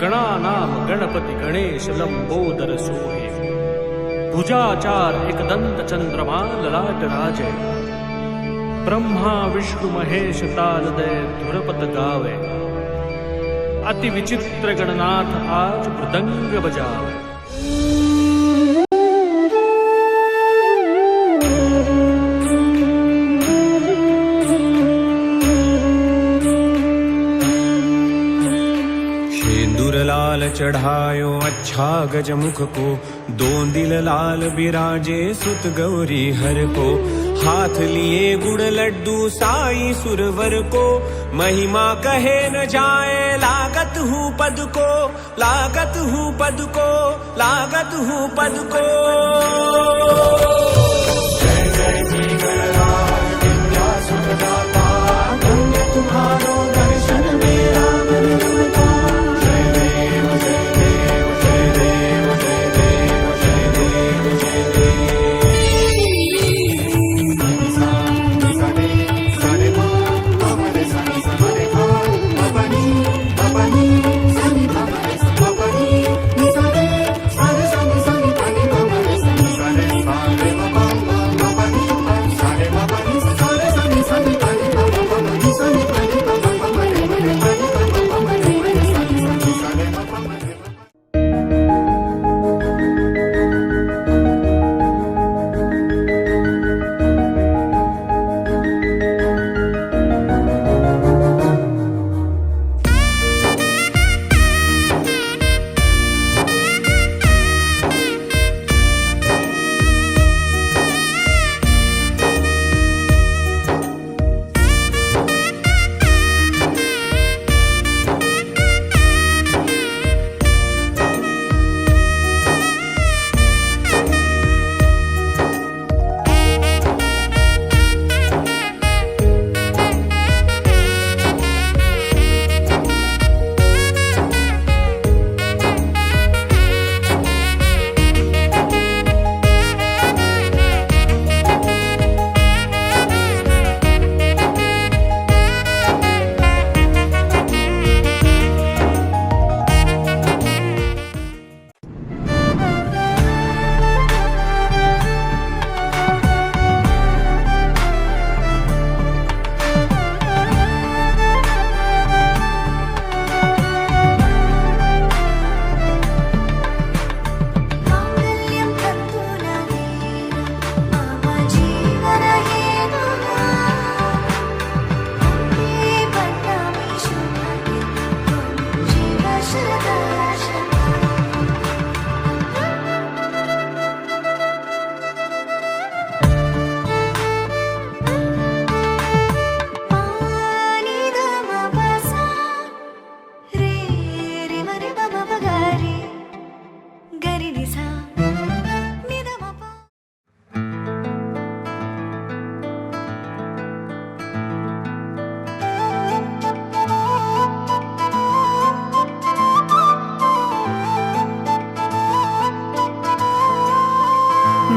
गणानाम गणपति गणेश लंबोदर सोहे। भुजाचार एकदंत चंद्रमा ललाट राजे। ब्रह्मा विष्णु महेश तालदय धुरपत गावे। अति विचित्र गणनाथ आज मृदंग बजावे। लाल चढ़ायो अच्छा गजमुख को, दोंदिल लाल बिराजे सुत गौरी हर को। हाथ लिए गुड़ लड्डू साई सुरवर को, महिमा कहे न जाए लागत हूँ पद को, लागत हूँ पद को, लागत हूँ पद को। जय जय श्री गणराज विद्या सुखदाता, धन्य तुम्हारो दर्शन मेरा मन रमता।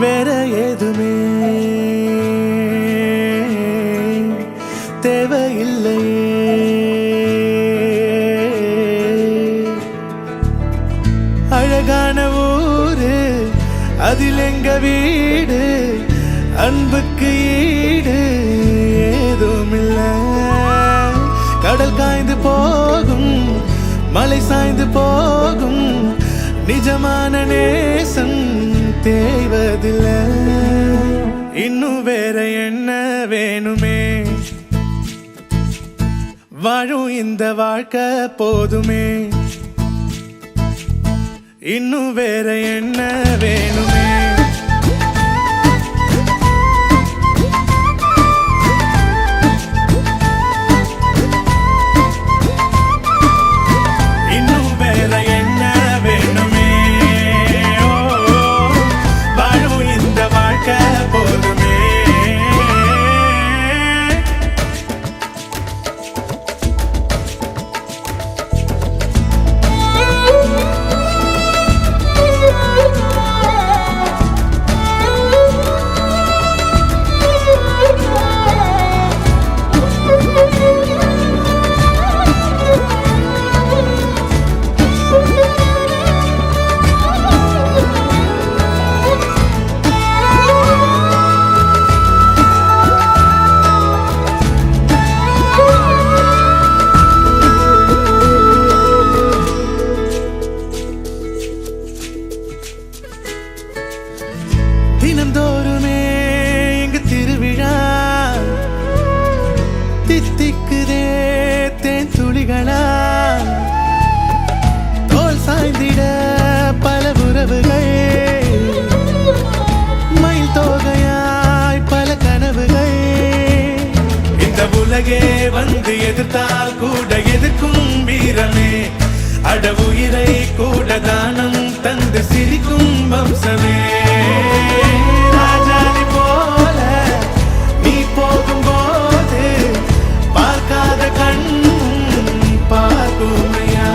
வேற ஏதுமே தேவையில்லையே, அழகான ஊரு அதில் எங்க வீடு, அன்புக்கு ஈடு ஏதும் இல்ல. கடல் காய்ந்து போகும் மலை சாய்ந்து போகும், நிஜமான நேசம் தேய்வதில்லை. இன்னும் வேற என்ன வேணுமே, வாழும் இந்த வாழ்க்கை போதுமே. இன்னும் வேற என்ன வேணுமே. தித்திக்குதே தேன் துளிகளா தோல் சாய்ந்திட பல உறவுகள் மயில் தோகையாய் பல கனவுகள் இந்த உலகே வந்து எதிர்த்தால் கூட எதிர்க்கும் வீரமே அட உயிரை கூட தானம் தந்து சிரிக்கும் வம்சமே ராஜாதி போல நீ போகும்போது பார்க்காத கண்ணும் பார்க்குமையா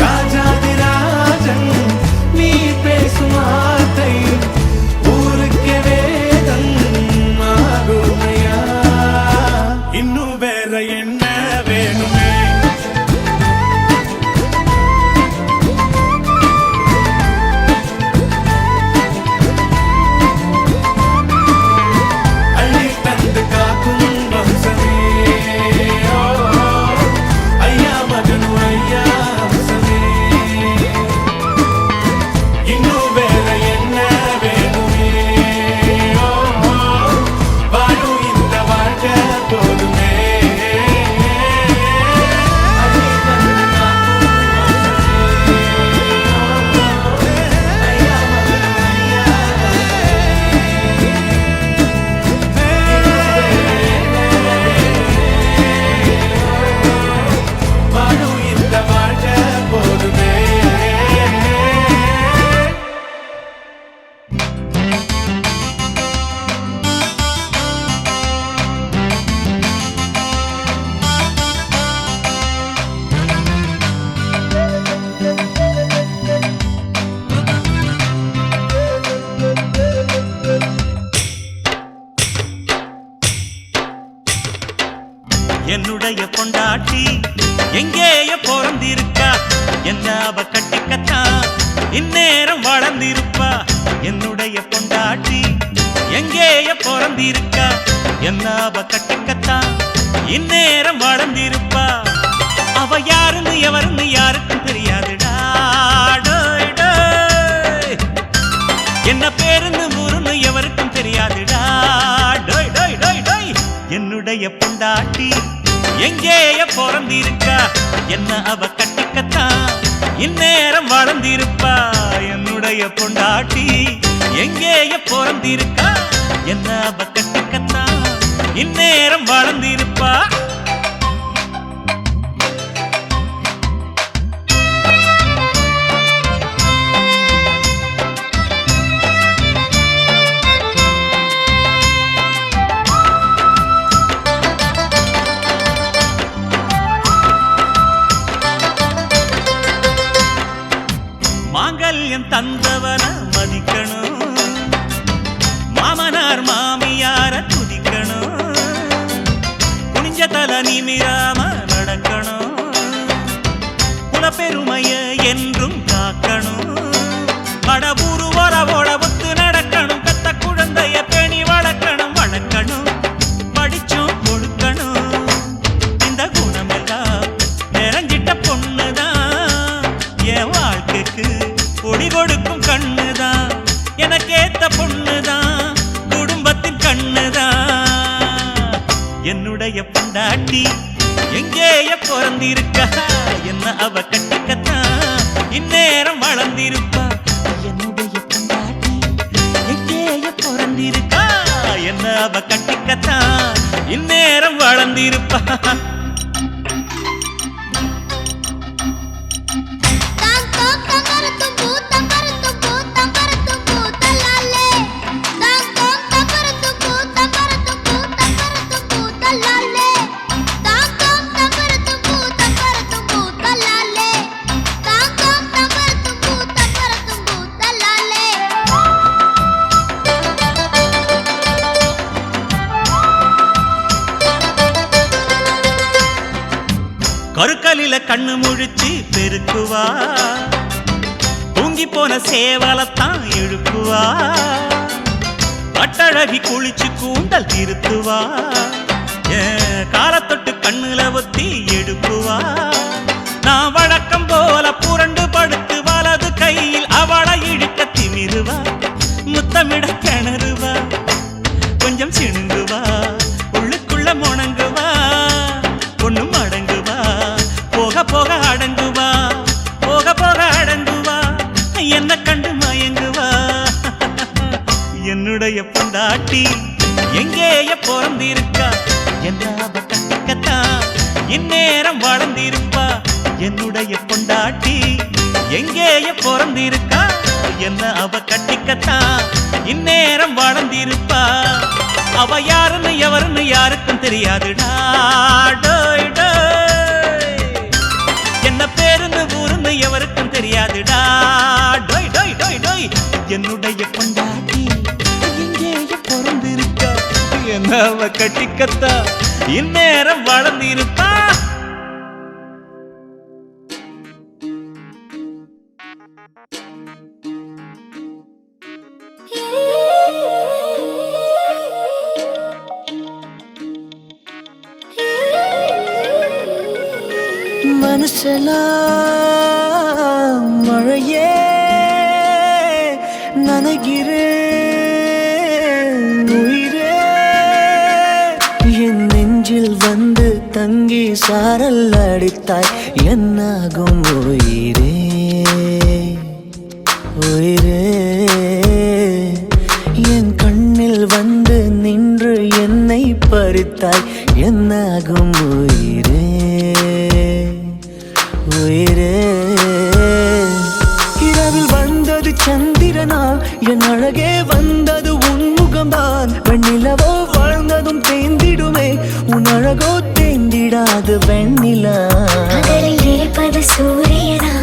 ராஜாதி ராஜன் நீ பேசும் வார்த்தை ஊருக்கே வேதம் ஆகுமையா இன்னும் வேற என்ன வேணுமே என்னுடைய பொண்டாட்டி எங்கேய பிறந்திருக்கா என்ன அவ கட்டிக்கத்தான் இந்நேரம் வளர்ந்திருப்பா என்னுடைய பொண்டாட்டி எங்கேய பிறந்திருக்கா என்ன அவ கட்டிக்கத்தான் இந்நேரம் வளர்ந்திருப்பா அவ யாருன்னு எவருன்னு யாருக்கும் தெரியாதுடா டோய் டோய் என்ன பேருன்னு ஊருன்னு எவருக்கும் தெரியாதுடா டோய் டோய் டோய் டோய் என்னுடைய பொண்டாட்டி எங்கேய பிறந்திருக்கா என்ன அவ கட்டிக்கத்தான் இந்நேரம் வளர்ந்திருப்பா என்னுடைய பொண்டாட்டி எங்கேய பிறந்திருக்கா என்ன அவ கட்டிக்கத்தான் இந்நேரம் வளர்ந்திருப்பா மாங்கல்யம் தந்தவன மதிக்கணும் மாமனார் மாமியார துதிக்கணும் குனிஞ்ச தல நிமிராம நடக்கணும் குலப்பெருமைய என்றும் காக்கணும் கடவுரு ஒரவோட ஒத்து நடக்கணும் பெத்த குழந்தைய பேணி வளர்க்கணும் வளர்க்கணும் படிச்சும் கொடுக்கணும் இந்த குணமெல்லாம் நிறைஞ்சிட்ட பொண்ணுதான் என் வாழ்க்கைக்கு ஒளி கொடுக்கும் கண்ணுதான் எனக்கேத்த பொண்ணுதான் குடும்பத்தின் கண்ணுதான் என்னுடைய பொண்டாட்டி எங்கேய பிறந்திருக்கா என்ன அவ கட்டிக்கத்தான் இந்நேரம் வளர்ந்திருப்பா என்னுடைய பொண்டாட்டி எங்கேய பிறந்திருக்கா என்ன அவ கட்டிக்கத்தான் இந்நேரம் வளர்ந்திருப்பா கருக்கலில கண்ணு முழிச்சு பெருக்குவா தூங்கி போன சேவலத்தான் எழுப்புவா கட்டழகி குளிச்சு கூந்தல் திருத்துவா காலத்தொட்டு கண்ணுல ஒத்தி எடுப்புவா நான் வழக்கம் போல புரண்டு படுத்து வலது கையில் அவளை இழுக்க திமிருவா முத்தமிட கிணறுவா கொஞ்சம் சிணுங்குவா உள்ளுக்குள்ள முணங்குவா இந்நேரம் வளர்ந்திருப்பா என்னுடைய பொண்டாட்டி. எங்கேய பிறந்திருக்கா என்ன அவ கட்டிக்கத்தான் இந்நேரம் வளர்ந்திருப்பா. அவ யாருன்னு எவருன்னு யாருக்கும் தெரியாதுடா. டோய் டோய் என்ன பேருந்து ஊருன்னு எவருக்கும் தெரியாதுடா. டோய் டோய் டோய் டோய் என்னுடைய பொண்டாட்டி எங்கேய பிறந்திருக்கா என்ன அவ கட்டிக்கத்தான் இந்நேரம் வளர்ந்திருப்பா. மனசெல்லாம் மழையே நனைகிறேன் உயிரே என் நெஞ்சில் வந்து தங்கி சாரல் அடித்தாய் என்னாகும் உயிரே உயிரே என் கண்ணில் வந்து நின்று என்னை பறித்தாய் என்னாகும் உயிரே உயிரே. இரவில் வந்தது சந்திரனா என் அழகே வந்தது உன்முகம்தான். வெண்ணிலவோ வாழ்ந்ததும் தேந்திடுமே உன் அழகோ தேந்திடாது வெண்ணிலா. இருப்பது சூரியனா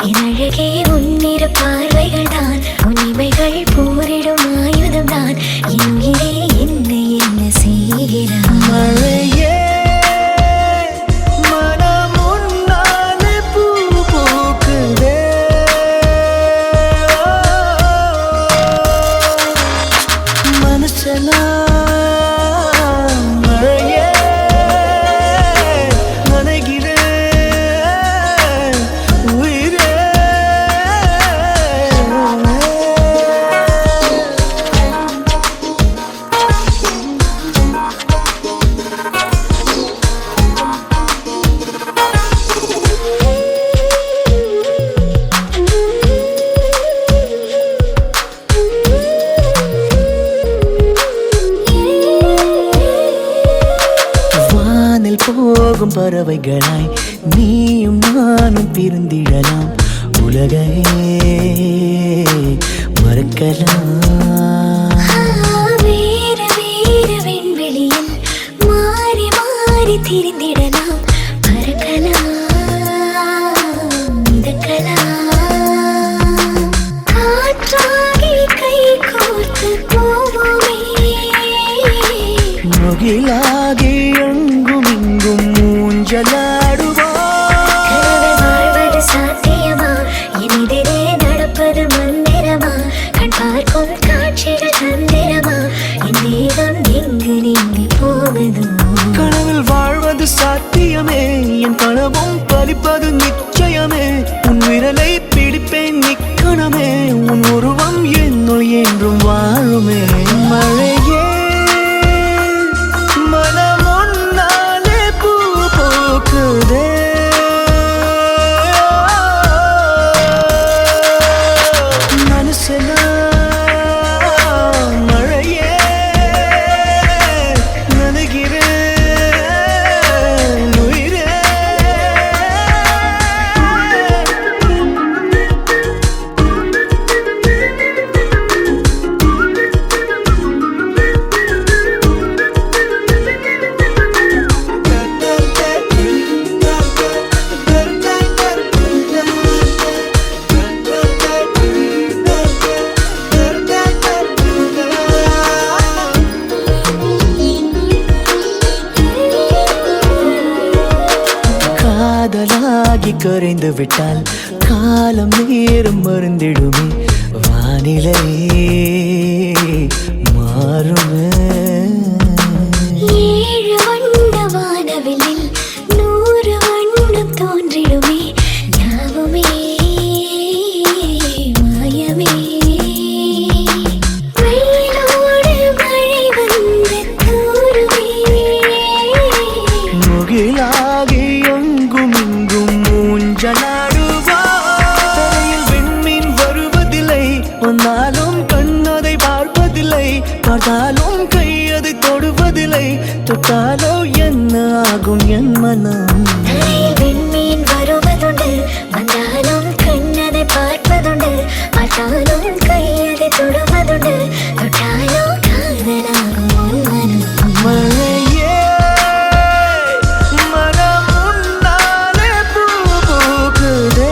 என் அழகே உன்னிரு பார்வைகள் தான் உன்னிமைகள் போரிடும் ஆயுதம் தான். என் உயிரே என்னை என்ன செய்கிறான் மழையே போகும் பறவைகளாய் நீயும் நானும் பிரிந்திடலாம். உலகையே மறக்கலாம். வேறு வேறு விண்வெளியில் மாறி மாறி திரிந்திடலாம். பறக்கலாம் மிதக்கலாம் காற்றாகி கை கோர்த்து போவோமே. முகிலாகி எங்கும் இங்கும் வாழ்வது சாத்தியமா எதிரே நடப்பது மந்திரமா கண் பார்க்கும் காட்சிகள் தந்திரமா என் தேகம் எங்கு நீங்கி போகுதோ. கனவில் வாழ்வது சாத்தியமே என் கனவும் பலிப்பது நிச்சயமே. உன் விரலை பிடிப்பேன் நிக்கணமே உன் உருவம் என்னுள் என்றும் வாழுமே. மழையே காதலாகி கரைந்து விட்டால் காலம் நேரம் மறந்திடுமே. வானிலை மாறுமே. ஏழு வண்ண வானவில்லில் 100 வண்ணம் தோன்றிடுமே. யாவுமே மாயமே. வெயிலோடு மழை வந்து தூருமே. முகிலாகி எங்கும் இங்கும் மூஞ்சலாடுவாயில் விண்மீன் வருவதில்லை. வந்தாலும் கண்ணதை பார்ப்பதில்லை. பார்த்தாலும் கை என் மனம். தலையில் விண்மீன் வருவதுண்டு, வந்தாலும் கண்ணதை பார்ப்பதுண்டு, பார்த்தாலும் கையதை தொடுவதுண்டு, தொட்டாலும் காதலாகும் உன் மனம். மழையே மனம் உன்னாலே பூ பூக்குதே.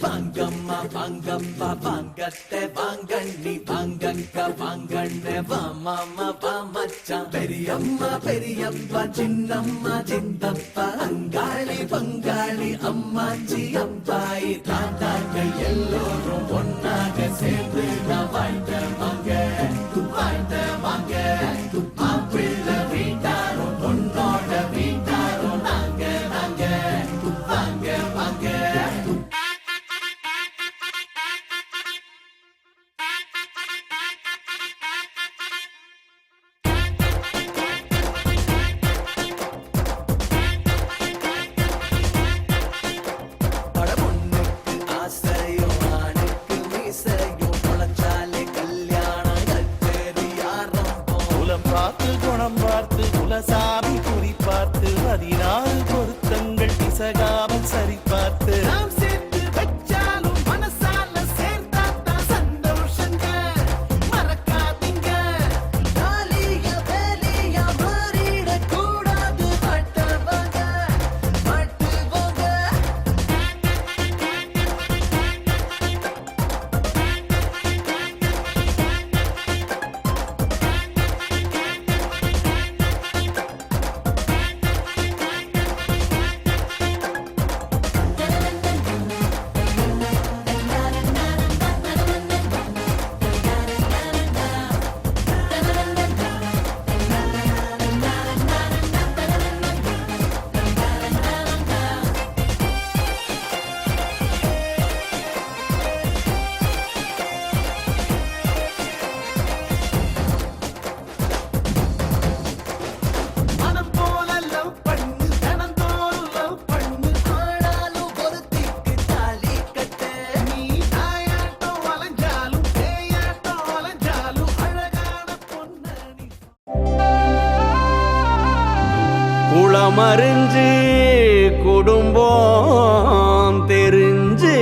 வாங்கம்மா வாங்கப்பா வாங்கத்தை வாங்கண்ணி வாங்கங்க வாங்கண்ண வா மாமா வா மச்சான் பெரியம்மா பெரியப்பா சின்னம்மா சித்தப்பா அங்காளி பங்காளி அம்மாச்சி அப்பாயி தாத்தாக்கள் எல்லோரும் ஒன்னாக சேர்ந்து நான் வாழ்ந்த வாங்க மாப்பிள்ளை வீட்டாரும் பொண்ணோட வீட்டாரும் நாங்க நாங்க வாங்க வாங்க. குணம் பார்த்து குலசாமி குறி பார்த்து 16 பொருத்தங்கள் பிசகாமல் சரி பார்த்து நாம் சேர்த்து வச்சாலும் மனசால சேர்த்தாத்தான் சந்தோஷங்க. மறக்காதீங்க தாலிய வேலிய மாறிடக் கூடாது. மாட்டுவாங்க மாட்டுவாங்க. மனம் போல லவ் பண்ணு தினந்தோறும் லவ் பண்ணு ஆனாலும் பொறுத்திக்கு தாலி கட்ட. நீ தாயாட்டம் வளைஞ்சாலும் பேயாட்டம் வளைஞ்சாலும் அழகான பொண்ணு நீ. குளமறிஞ்சு குடும்பம் தெரிஞ்சு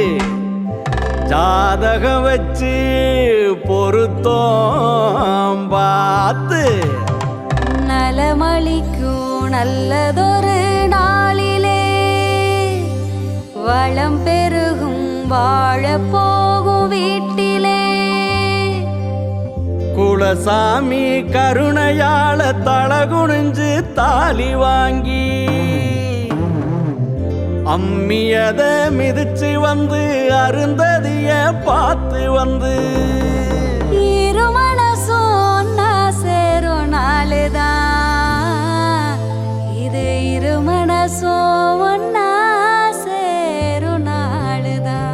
ஜாதகம் வச்சு பொருத்தம் பார்த்து நலமளிக்கும் நல்லதொரு நாளிலே வளம் பெருகும் வாழப் போகும் வீட்டிலே குலசாமி கருணையால தலகுனிஞ்சு தாலி வாங்கி அம்மியத மிதிச்சு வந்து அருந்ததிய பார்த்து வந்து இருமண சொன்னா சேரும் நாளுதான் இது இருமண சோன்னா சேரும் நாளுதான்.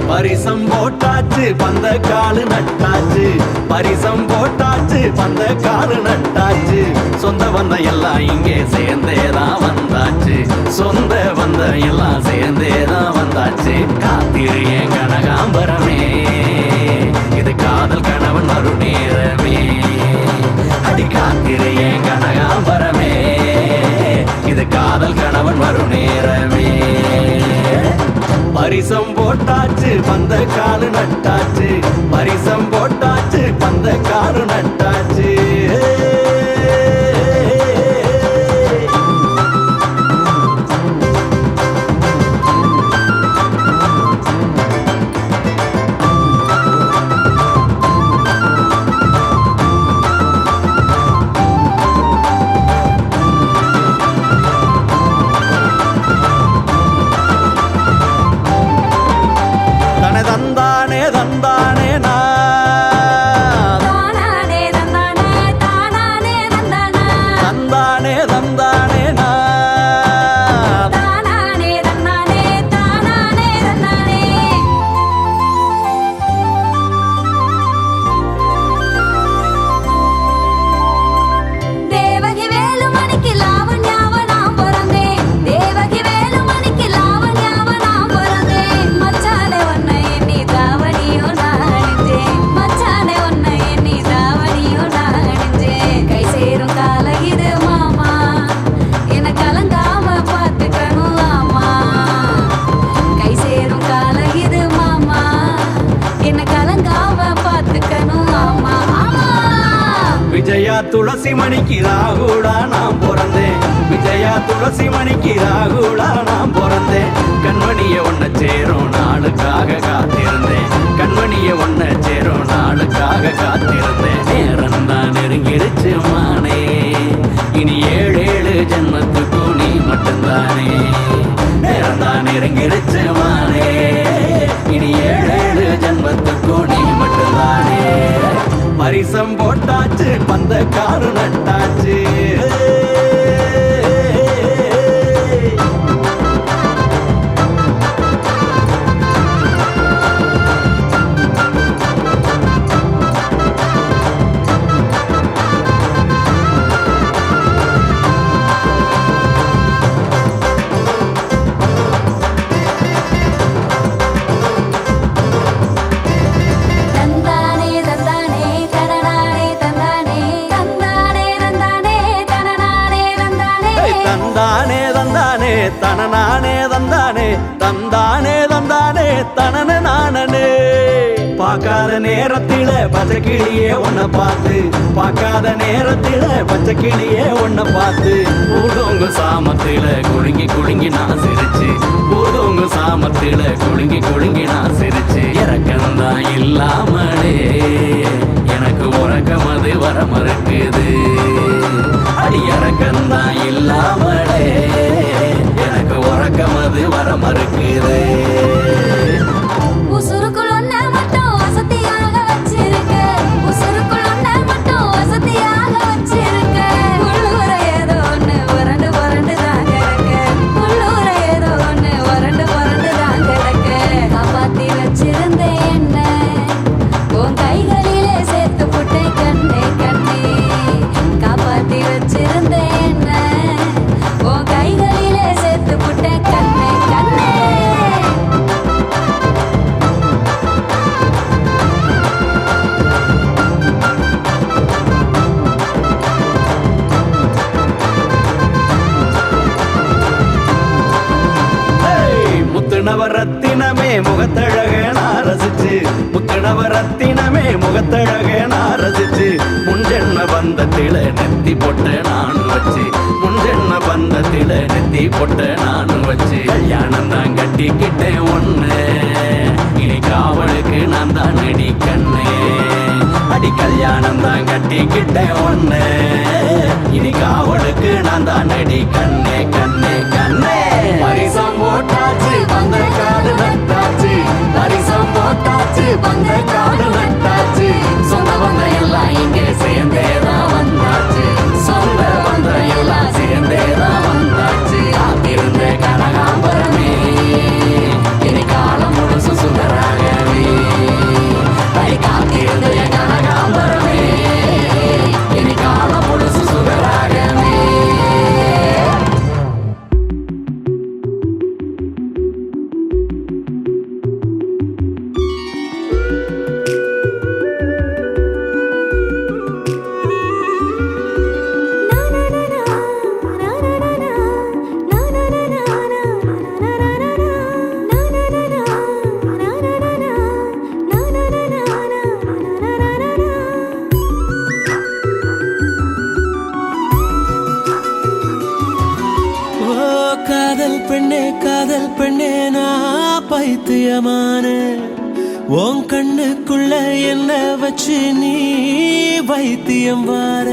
பரிசம் போட்டாச்சு பந்த காலு நட்டாச்சு பரிசம் போட்டாச்சு பந்த காலு நட்டாச்சு சொந்த வந்த எல்லாம் இங்கே சேர்ந்தேதான் வந்தாச்சு சொந்த வந்த எல்லாம் சேர்ந்தேதான் வந்தாச்சு காத்திரு என் கனகாம்பரமே இது காதல் கணவன் மறு நேரமே அடி காத்திரு என் கனகாம்பரமே இது காதல் கணவன் மறு நேரமே பரிசம் போட்டாச்சு வந்த காலு நட்டாச்சு பரிசம் போட்டாச்சு பந்த காடு நட்டாச்சு தனதந்தானே தந்தானே நான் தானானே தந்தானே தானானே தந்தானா தந்தானே தந்தானே நான் தானானே தந்தானே தானானே தந்தானே தேவகி வேலுமணிக்கு லாவண்யாவ நான் பிறந்தேன் தேவகி வேலுமணிக்கு லாவண்யாவ நான் பிறந்தேன் மச்சானே உன்னை எண்ணி தாவணியோ நான் அணிஞ்சேன் மச்சானே உன்னை எண்ணி தாவணியோ நான் அணிஞ்சேன் கை சேரும் கால இது மாமா என்ன கலங்காம பார்த்துக்கணும் ஆமா கை சேரும் கால இது மாமா என்ன கலங்காம பார்த்துக்கணும் ஆமா ஆமா விஜயா துளசி மணிக்கு ராகுலா நான் பிறந்தேன் விஜயா துளசி மணிக்கு ராகுலா நான் பிறந்தேன் கண்மணிய ஒன்ன சேரும் நாளுக்காக காத்திருந்தேன் கண்மணிய ஒன்ன சேரும் நாளுக்காக காத்திருந்தேன் நேரம் தான் நெருங்கிடுச்சு மானே இனி 7 ஜென்மத்துக்கும் நீ மட்டும்தானே நேரம் தான் நெருங்கிடுச்சு மானே இனி 7 ஜென்மத்துக்கும் நீ மட்டும்தானே பரிசம் போட்டாச்சு பந்த காடு நட்டாச்சு தந்தானே தந்தானே தனனானே தந்தானே தந்தானே தந்தானே தனனானே தந்தானே தந்தானே தந்தானே தனநானே தந்தானே தந்தானே தந்தானே தனன நானே பார்க்காத நேரத்தில பச்சை கிளியே உன்னை பார்த்து பார்க்காத நேரத்தில பச்சை கிளியே உன்னை பார்த்து பூதோங்க சாமத்தில குலுங்கி குலுங்கி நான் சிரிச்சு பூதோங்க சாமத்தில குலுங்கி குலுங்கி நான் சிரிச்சு இறக்கந்தான் இல்லாமலே எனக்கு உறக்கம் அது வர மறுக்குது அடி இறக்கந்தான் இல்லாமலே எனக்கு உறக்கம் அது வர மறுக்குது உசுருக்குள் ஒன்ன மட்டும் வசதியாக வச்சிருக்க உசுருக்குள் ஒன்ன மட்டும் வசதியாக வச்சிருக்க உள்ளூர ஏதோ ஒண்ணு வறண்டு வறண்டு தான் கிடக்க உள்ளூர ஏதோ ஒண்ணு வறண்டு வறண்டு தான் கிடக்க காப்பாத்தி வச்சிருந்தேன் என்ன உன் கைகளிலே சேர்த்து புட்டேன் கண்ணே கண்ணே காப்பாத்தி வச்சிருந்தேன் என்ன உன் கைகளிலே சேர்த்து புட்டேன் கண்ணே கண்ணே முத்துனவரத்தினமே முகத்தழக நான் ரசிச்சு முத்துனவரத்தினமே முகத்தழக நான் ரசிச்சு முன்ஜென்ம பந்தத்தில நெத்தி பொட்ட நானும் வச்சு முன்ஜென்ம பந்தத்தில நெத்தி பொட்ட நானும் வச்சு கல்யாணம் தான் கட்டிக்கிட்டேன் ஒண்ணு இனி காவலுக்கு நான் தான் அடி கண்ணே அடி கல்யாணம் தான் கட்டிக்கிட்டேன் ஒண்ணு இனி காவலுக்கு நான் தான் அடி கண்ணே கண்ணே கண்ணே பரிசம் போட்டாச்சு பந்த காடு நட்டாச்சு பரிசம் போட்டாச்சு பந்த காடு நட்டாச்சு சொந்த பந்த எல்லாம் இங்கே சேர்ந்தேதான் வந்தாச்சு சொந்த பந்த எல்லாம் சேர்ந்தேதான் வந்தாச்சு காத்திருந்த கனகாம்பரமே இனி காலம் முழுசு சுந்தராகவே அடி காத்திருந்த கனகாம்பரமே இனி காலம் முழுசு சுந்தராகவே பைத்தியமான உன் கண்ணுக்குள்ள என்ன வச்சு நீ வைத்தியம் வார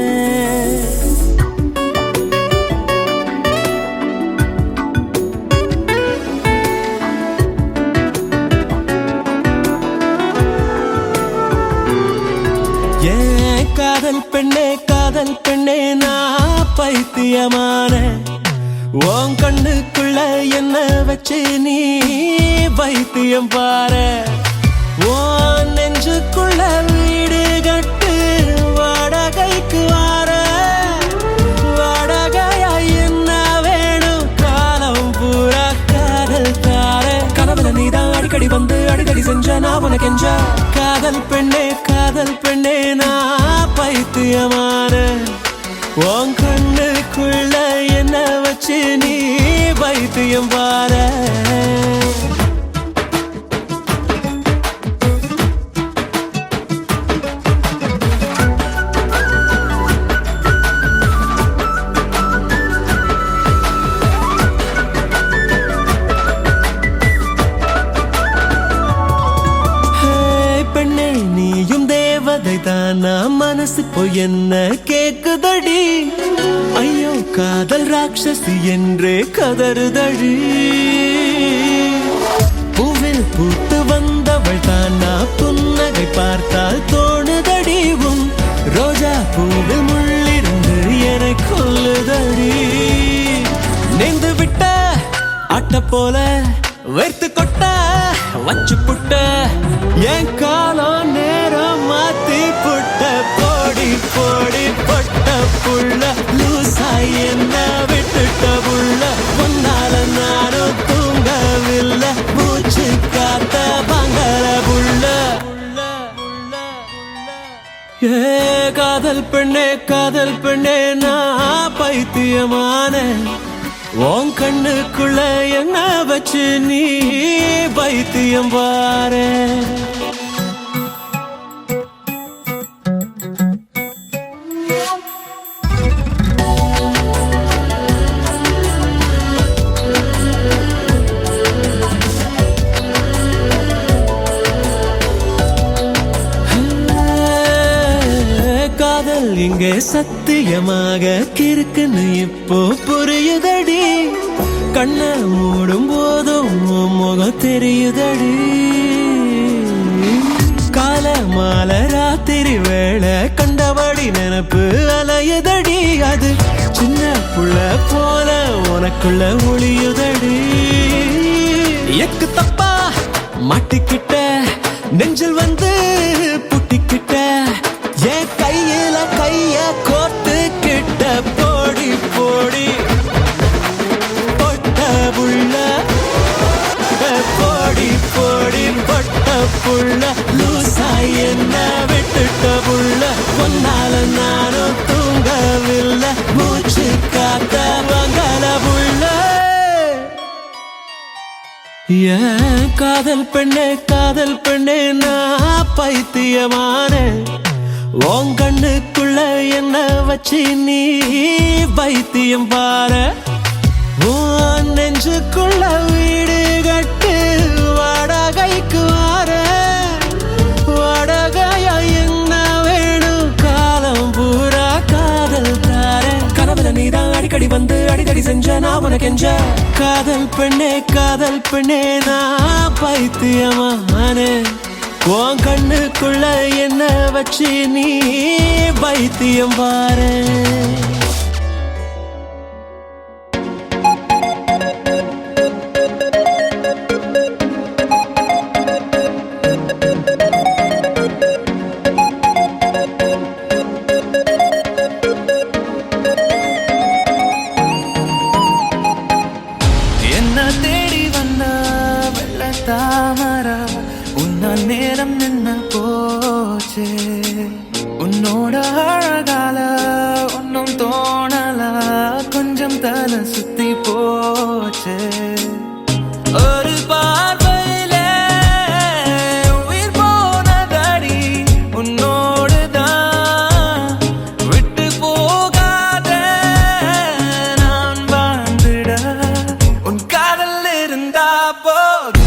காதல் பெண்ணே நான் பைத்தியமான உன் கண்ணுக்குள்ள என்ன வச்சு நீ வைத்தியம் பாரு உன் நெஞ்சுக்குள்ள வீடு கட்டு வாடகைக்கு வார வாடகையா என்ன வேணும் காலம் பூரா காதல் தார கனவுல நீதான் அடிக்கடி வந்து அடிக்கடி செஞ்ச நான் உனக்கு எஞ்ச காதல் பெண்ணே நான் பைத்தியமான உன் கண்ணுக்குள்ள என்ன வச்சு நீ வைத்தியம் பார மனசு போய் என்ன கேக்குதடி ஐயோ காதல் ராட்சசி என்றே கதறுதடி பூவில் பூத்து வந்தவள் தானா புன்னகை பார்த்தால் தோணுதடி உன் ரோஜா பூவில் முள்ளிருந்து என்னை கொல்லுதடி நெந்து விட்ட அட்ட போல வைத்து கொட்ட வச்சு புட்ட என் காலம் நேரம் மாத்தி புட்ட போடி போடி பட்ட புள்ள லூசா என்ன விட்டுட்ட புள்ள ஒன்னால நானும் தூங்கவில்லை மூச்சு காத்த பங்கல புள்ள ஏ காதல் பெண்ணே நான் பைத்தியமான உன் கண்ணுக்குள்ள என்ன வச்சு நீ பைத்தியம் பாரு காதல் இங்கே சத்தியமாக கிறுக்குன்னு இப்போ புரியுதடி கண்ண மூடும் போதும் முகம் தெரியுதடி கால மால ராத்திரி வேளை கண்டபடி நினப்பு அலையுதடி அது சின்ன புள்ள போல உனக்குள்ள ஒளியுதடி எக்கு தப்பா மாட்டிக்கிட்ட நெஞ்சில் வந்து புட்டிக்கிட்ட என் கையில கைய கோர்த்து கிட்ட போடி போடி பொட்ட புள்ள போடி போடி பொட்ட புள்ள லூசா என்ன விட்டுட்ட புள்ள ஒன்னால நானும் தூங்கவில்லை மூச்சு காத்த வங்கல புள்ள ஏன் காதல் பெண்ணே நான் பைத்தியமான உன் கண்ணுக்குள்ள என்ன வச்சு நீ வைத்தியம் பாரு உன் நெஞ்சுக்குள்ள வீடு கட்டு வாடகைக்கு வார வாடகையா என்ன வேணும் காலம் பூரா காதல் தார கனவுல நீதான் அடிக்கடி வந்து அடிக்கடி செஞ்ச நான் உனக்கு எஞ்ச காதல் பெண்ணே நான் பைத்தியமான உன் கண்ணுக்குள்ள என்ன வச்சு நீ வைத்தியம் பாரு என்ன தேடி வந்த வெள்ள தாமரா உன்னால் நேரம் நின்ன போச்சு உன்னோட அழகால ஒன்னும் தோணல கொஞ்சம் தலை சுத்தி போச்சு ஒரு பார்வையில உயிர் போனதடி உன்னோடுதான் விட்டு போகாத நான் வாழ்ந்திட உன் காதல் இருந்தா போதும்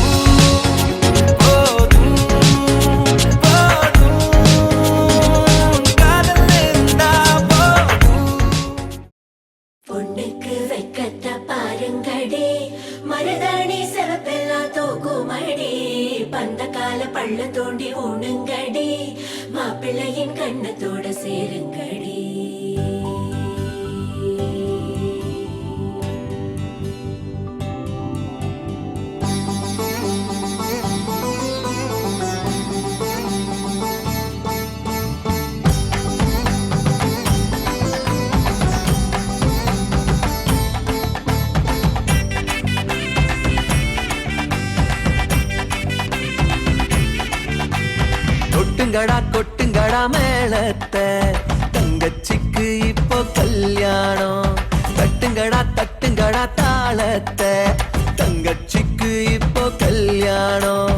தோண்டி ஊனுங்கடி மாப்பிள்ளையின் கண்ணத்தோட சேருங்கடி கொட்டுங்கடா கொட்டுங்கடா மேளத்தை தங்கச்சிக்கு இப்போ கல்யாணம் தட்டுங்கடா தட்டுங்கடா தாளத்தை தங்கச்சிக்கு இப்போ கல்யாணம்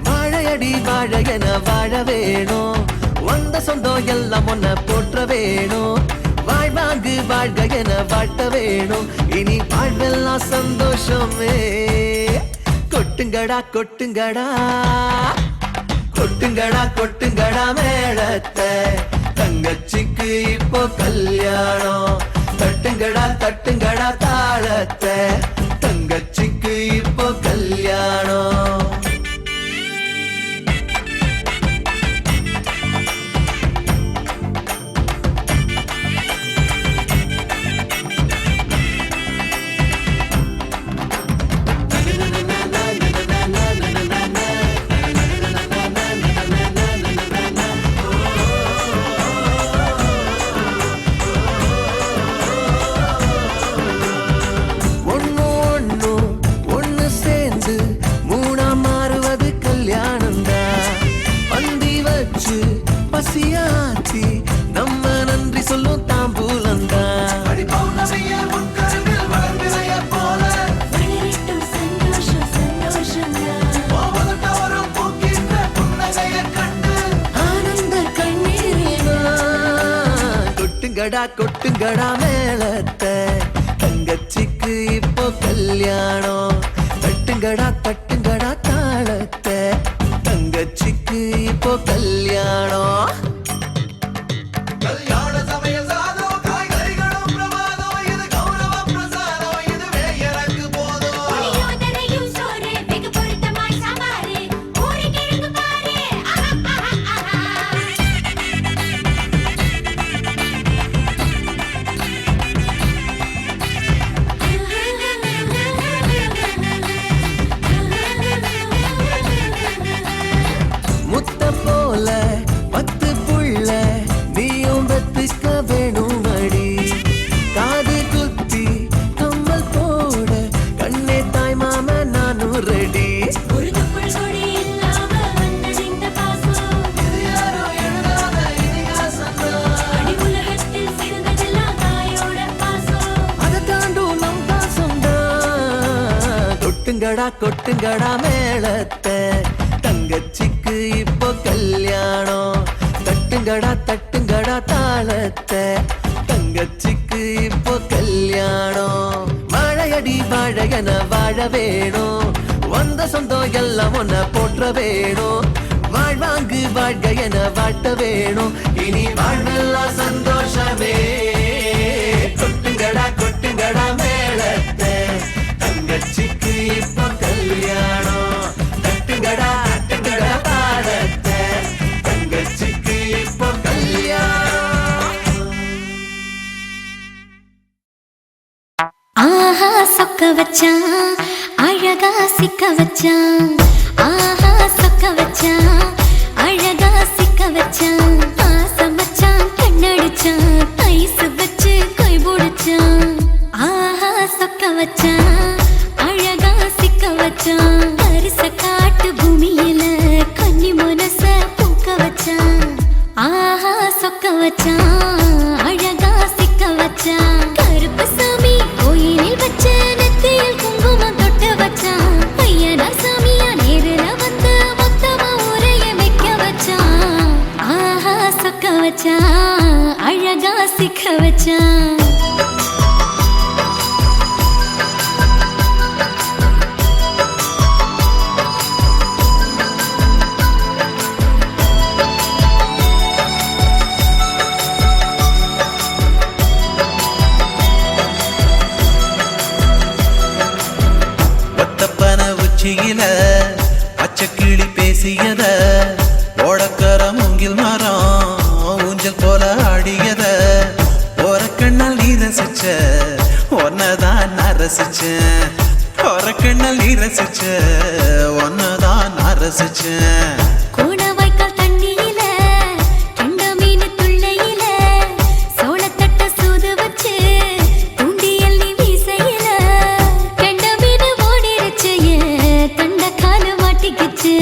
வாழையடி வாழையன வாழ வேணும் வந்த சொந்தம் எல்லாம் ஒன்ன போற்ற வேணும் வாழ்வாங்கு வாழ்க என வாழ்த்த வேணும் இனி வாழ்வெல்லாம் சந்தோஷமே கொட்டுங்கடா கொட்டுங்கடா கொட்டுங்கடா கொட்டுங்கடா மேளத்தை தங்கச்சிக்கு இப்போ கல்யாணம் தட்டுங்கடா தட்டுங்கடா தாளத்தை தங்கச்சிக்கு இப்போ கல்யாணம் பசியாச்சி நம்ம நன்றி சொல்லும் தாம்பூலந்தா கொட்டுங்கடா கொட்டுங்கடா மேளத்தை தங்கச்சிக்கு இப்போ கல்யாணம் தட்டுங்கடா தட்டுங்கடா தாளத்தை தங்கச்சிக்கு இப்போ கல்யாணம் கல்யாண சமயம் சாதோ காய்கறிகளும் பிரமாதோ இது கௌரவ பிரசாதோ இதுவே எனக்கு போதும் புளியோதரையும் சோறு வெகு பொருத்தமாய் சாம்பாரு ஊறி கிழங்கு பாரு முத்த போல பத்து புள்ள நீயும் பத்துக்க வேணும் அடி காது குத்தி கம்மல் போட கண்ணே தாய் மாம நானும் ரெடி ஒரு கப்பல் கொடி இல்லாம வந்தது இந்த பாசம் அடி உலகத்தில் சிறந்ததெல்லாம் தாயோட பாசம் அதை தாண்டும் நம் பாசம்தான் கொட்டுங்கடா கொட்டுங்கடா மேளத்தை தங்கச்சிக்கு இப்போ கல்யாணம் தட்டுங்கடா தட்டுங்கடா தாளத்தை தங்கச்சிக்கு இப்போ கல்யாணம் வாழையடி வாழையன வாழ வேணும் வந்த சொந்தம் எல்லாம் ஒன்ன போற்ற வேணும் வாழ்வாங்கு வாழ்க என வாழ்த்த வேணும் இனி வாழ்வெல்லாம் சந்தோஷமே கொட்டுங்கடா கொட்டுங்கடா மேளத்தை தங்கச்சிக்கு இப்போ கல்யாணம் தட்டுங்கடா தட்டுங்கடா தாளத்தை தங்கச்சிக்கு இப்போ கல்யாணம் ஆஹா சொக்க வச்சான் அழகா சிக்க வச்சான் ஆஹா சொக்க வச்சான் அழகா சிக்க வச்சான் ஆசம் வச்சான் கண்ணடிச்சான் ஐஸ் வச்சு கை பிடிச்சான் ஆஹா சொக்க வச்சான் அழகா சிக்க வச்சான் அரிச காட்டு பூமியில கன்னி மனச பூக்க வச்சான் ஆஹா சொக்க வச்சான் அழகா சிக்க வச்சான் கருப்பு சாமி கோயிலில் வச்ச நெத்தியில் குங்குமம் தொட்டு வச்சான் ஐயனா சாமியா நேரில் வந்து மொத்தமா உரைய வைக்க வச்சான் ஆஹா சொக்க வச்சான் அழகா சிக்க வச்சான் ஒத்தப்பன உச்சியில பச்சைக்கிளி பேசியத ரசிச்சேன் கொரக்கண்ணல் நீ ரசிச்ச ஒன்னதான் நான் ரசிச்சேன் கூட வாய்க்கால் தண்ணியில கெண்ட மீன் துள்ளையில சோளத்தட்ட சூது வச்சு தூண்டியல் நீ வீசையில கெண்ட மீன் ஓடிருச்சு தண்ட கால மாட்டிக்கிச்சு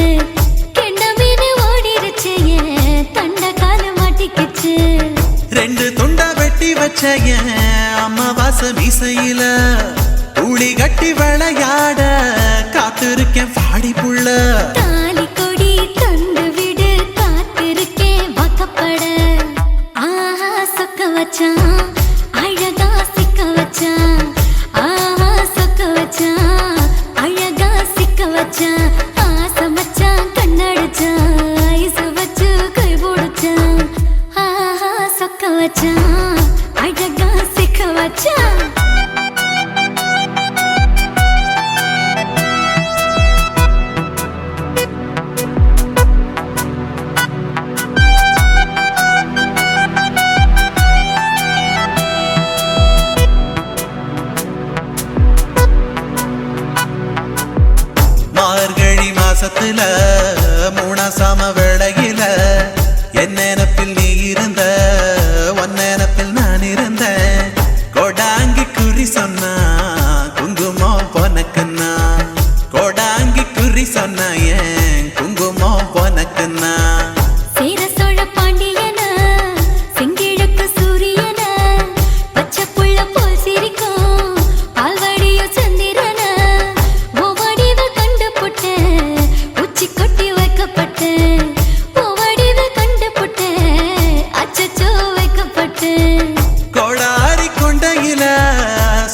கெண்ட மீன் ஓடிருச்சு தண்ட கால மாட்டிக்கிச்சு ரெண்டு துண்டா வெட்டி வச்ச என் அம்மா வாச மீசையில ஊழி கட்டி விளையாட காத்திருக்கேன் பாடி புள்ள தாலி கொடி தந்து விடு காத்திருக்கேன் வாக்கப்பட ஆஹா சொக்க வச்சான் அழகா சிக்க வச்சான் ஆஹா சொக்க வச்சான் அழகா சிக்க வச்சான் ஆசை மச்சான் கண்ணடிச்சான் ஐசு வச்சு கை போடுச்சான் ஆஹா சொக்க வச்சான் அழகா சிக்க வச்சான் மார்கழி மாசத்துல மூணாசாம வேளையில என் நினப்பில் நீ இருந்த உன் நினப்பில் நான் இருந்தேன் கோடாங்கி குறி சொன்னா குங்குமம் பொனக்குன்னா கோடாங்கி குறி சொன்னா ஏன் குங்குமம் பொனக்குன்னா சேர சோழ பாண்டியன செங்கிழக்கு சூரியன பச்சை புள்ள போல் சிரிக்கும் பால்வடிய சந்திரன ஓவடிவ கண்டு புட்ட உச்சி கொட்டி வைக்கப்பட்ட ஓவடிவ கண்டு புட்ட அச்சச்சோ வைக்கப்பட்ட கோடாரி கொண்டையில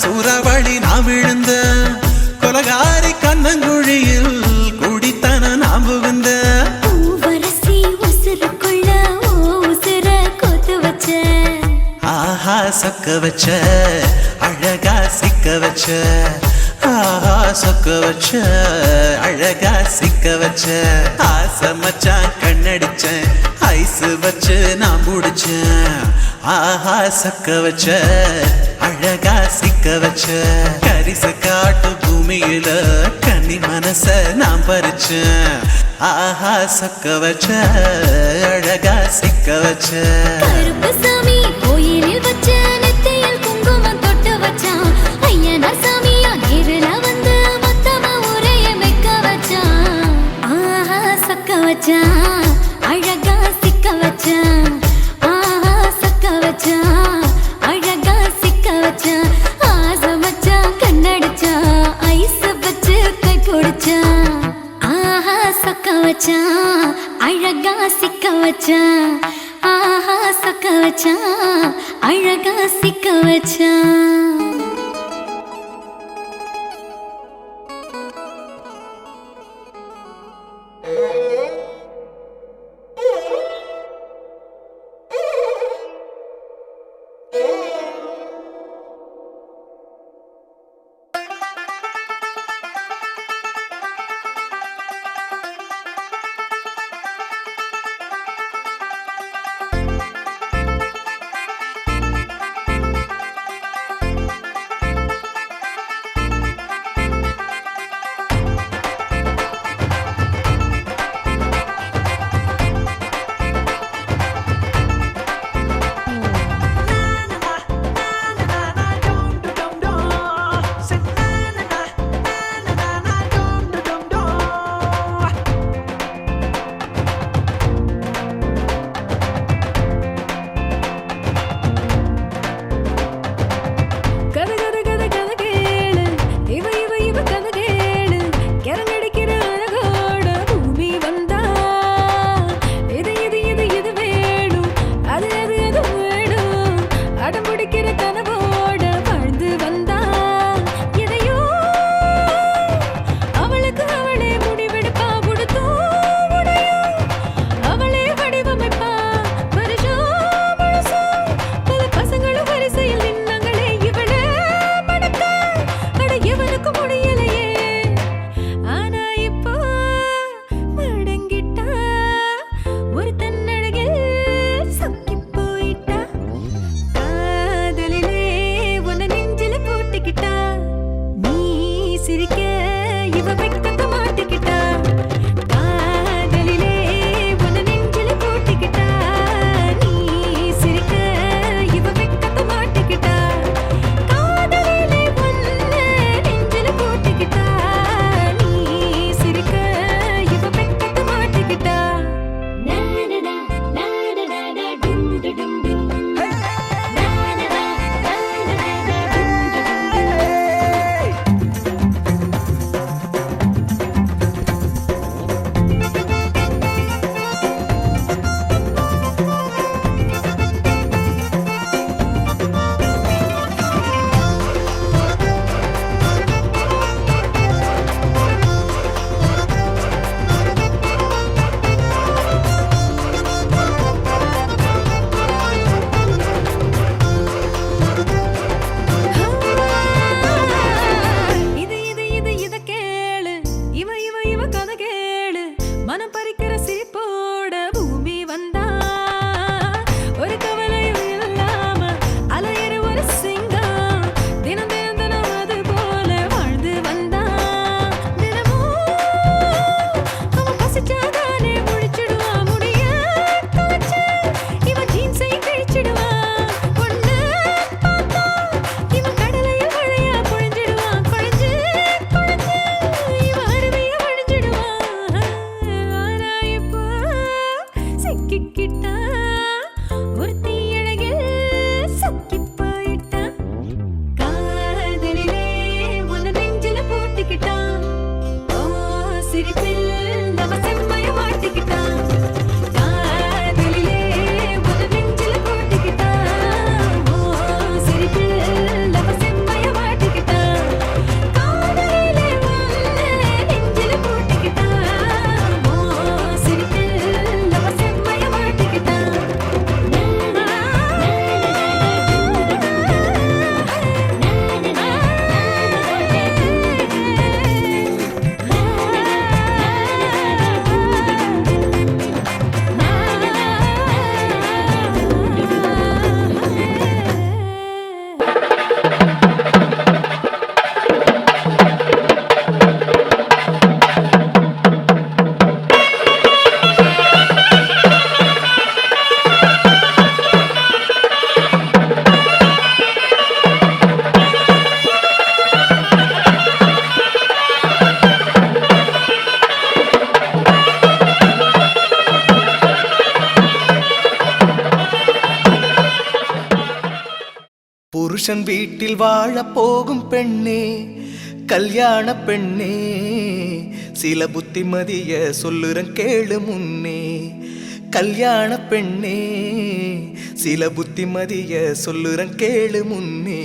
சூறாவளி நான் விழுந்த கொலகாரி கண்ணங்குழியில் குடித்தன நான் புகுந்த பூவரசி உசுருக்குள்ள ஓ உசுர கோத்து வச்ச ஆஹா சொக்க வச்ச அழகா சிக்க வச்ச ஆஹா சொக்க வச்ச அழகா சிக்க வச்ச ஆசை மச்சான் கண்ணடிச்சேன் ஐசு வச்சு நான் முடிச்சேன் ஆஹா சொக்க வச்ச அழகா சிக்க வச்ச கரிச காட்டு பூமியில கன்னி மனச நான் பறிச்சேன் ஆஹா சொக்க வச்ச அழகா சிக்க வச்ச கருப்பு சாமி கோயிலில் வச்ச நெத்தியில் குங்குமம் தொட்டு வச்சான் ஐயனார் சாமியா நேரில் வந்து மொத்தமா உரைய வைக்க வச்சான் ஆஹா சொக்க வச்சான் அழகா சிக்க வச்சான் ஆஹா சொக்க வச்சான் அழகா சிக்க வச்சான் ஆசை மச்சான் கண்ணடிச்சான் ஐஸ் வச்சு கை பிடிச்சான் ஆஹா சொக்க வச்சான் அழகா சிக்க வச்சான் ஆஹா சொக்க வச்சான் அழகா சிக்க வச்சான் புருஷன் வீட்டில் வாழ போகும் பெண்ணே, கல்யாண பெண்ணே, சில புத்திமதிய சொல்லுறன் கேளு முன்னே. கல்யாண பெண்ணே, சில புத்திமதிய சொல்லுறன் கேளு முன்னே.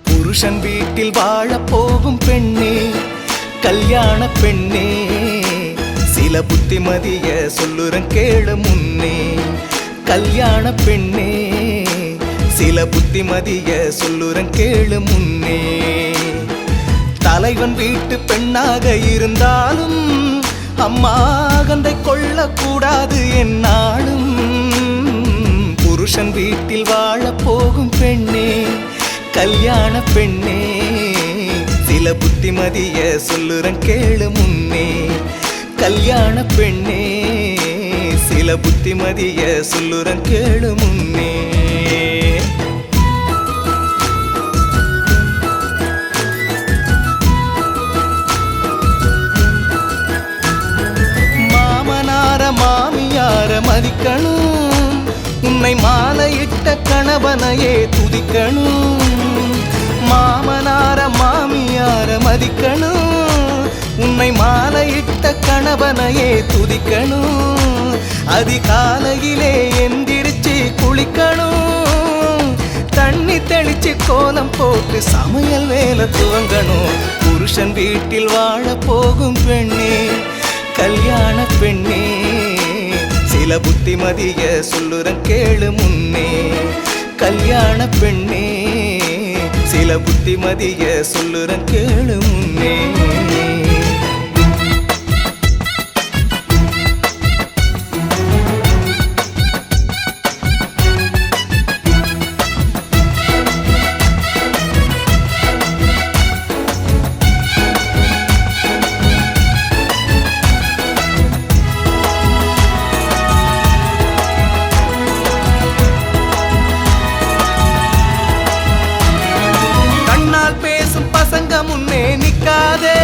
புருஷன் வீட்டில் வாழ போகும் பெண்ணே, கல்யாண பெண்ணே, சில புத்திமதிய சொல்லுறன் கேளு முன்னே. கல்யாண பெண்ணே, சில புத்திமதிய சொல்லுறன் கேளு முன்னே. தலைவன் வீட்டு பெண்ணாக இருந்தாலும் அம்மா அகந்தை கொள்ளக்கூடாது என்னாலும். புருஷன் வீட்டில் வாழ போகும் பெண்ணே, கல்யாண பெண்ணே, சில புத்திமதிய சொல்லுறன் கேளு முன்னே. கல்யாண பெண்ணே, சில புத்திமதிய சொல்லுறன் கேளு முன்னே. மாமனார மாமியார மதிக்கணும், உன்னை மாலையிட்ட கணவனையே துதிக்கணும். மாமனார மாமியார மதிக்கணும், உன்னை மாலையிட்ட கணவனையே துதிக்கணும். அதிகாலையிலே எந்திரிச்சு குளிக்கணும், தண்ணி தெளிச்சு கோலம் போட்டு சமையல் வேலை துவங்கணும். புருஷன் வீட்டில் வாழ போகும் பெண்ணே, கல்யாண பெண்ணே, சில புத்திமதிய சொல்லுறன் கேளு முன்னே. கல்யாண பெண்ணே, சில புத்திமதிய சொல்லுறன் கேளு முன்னே. முன்னே நிக்காதே,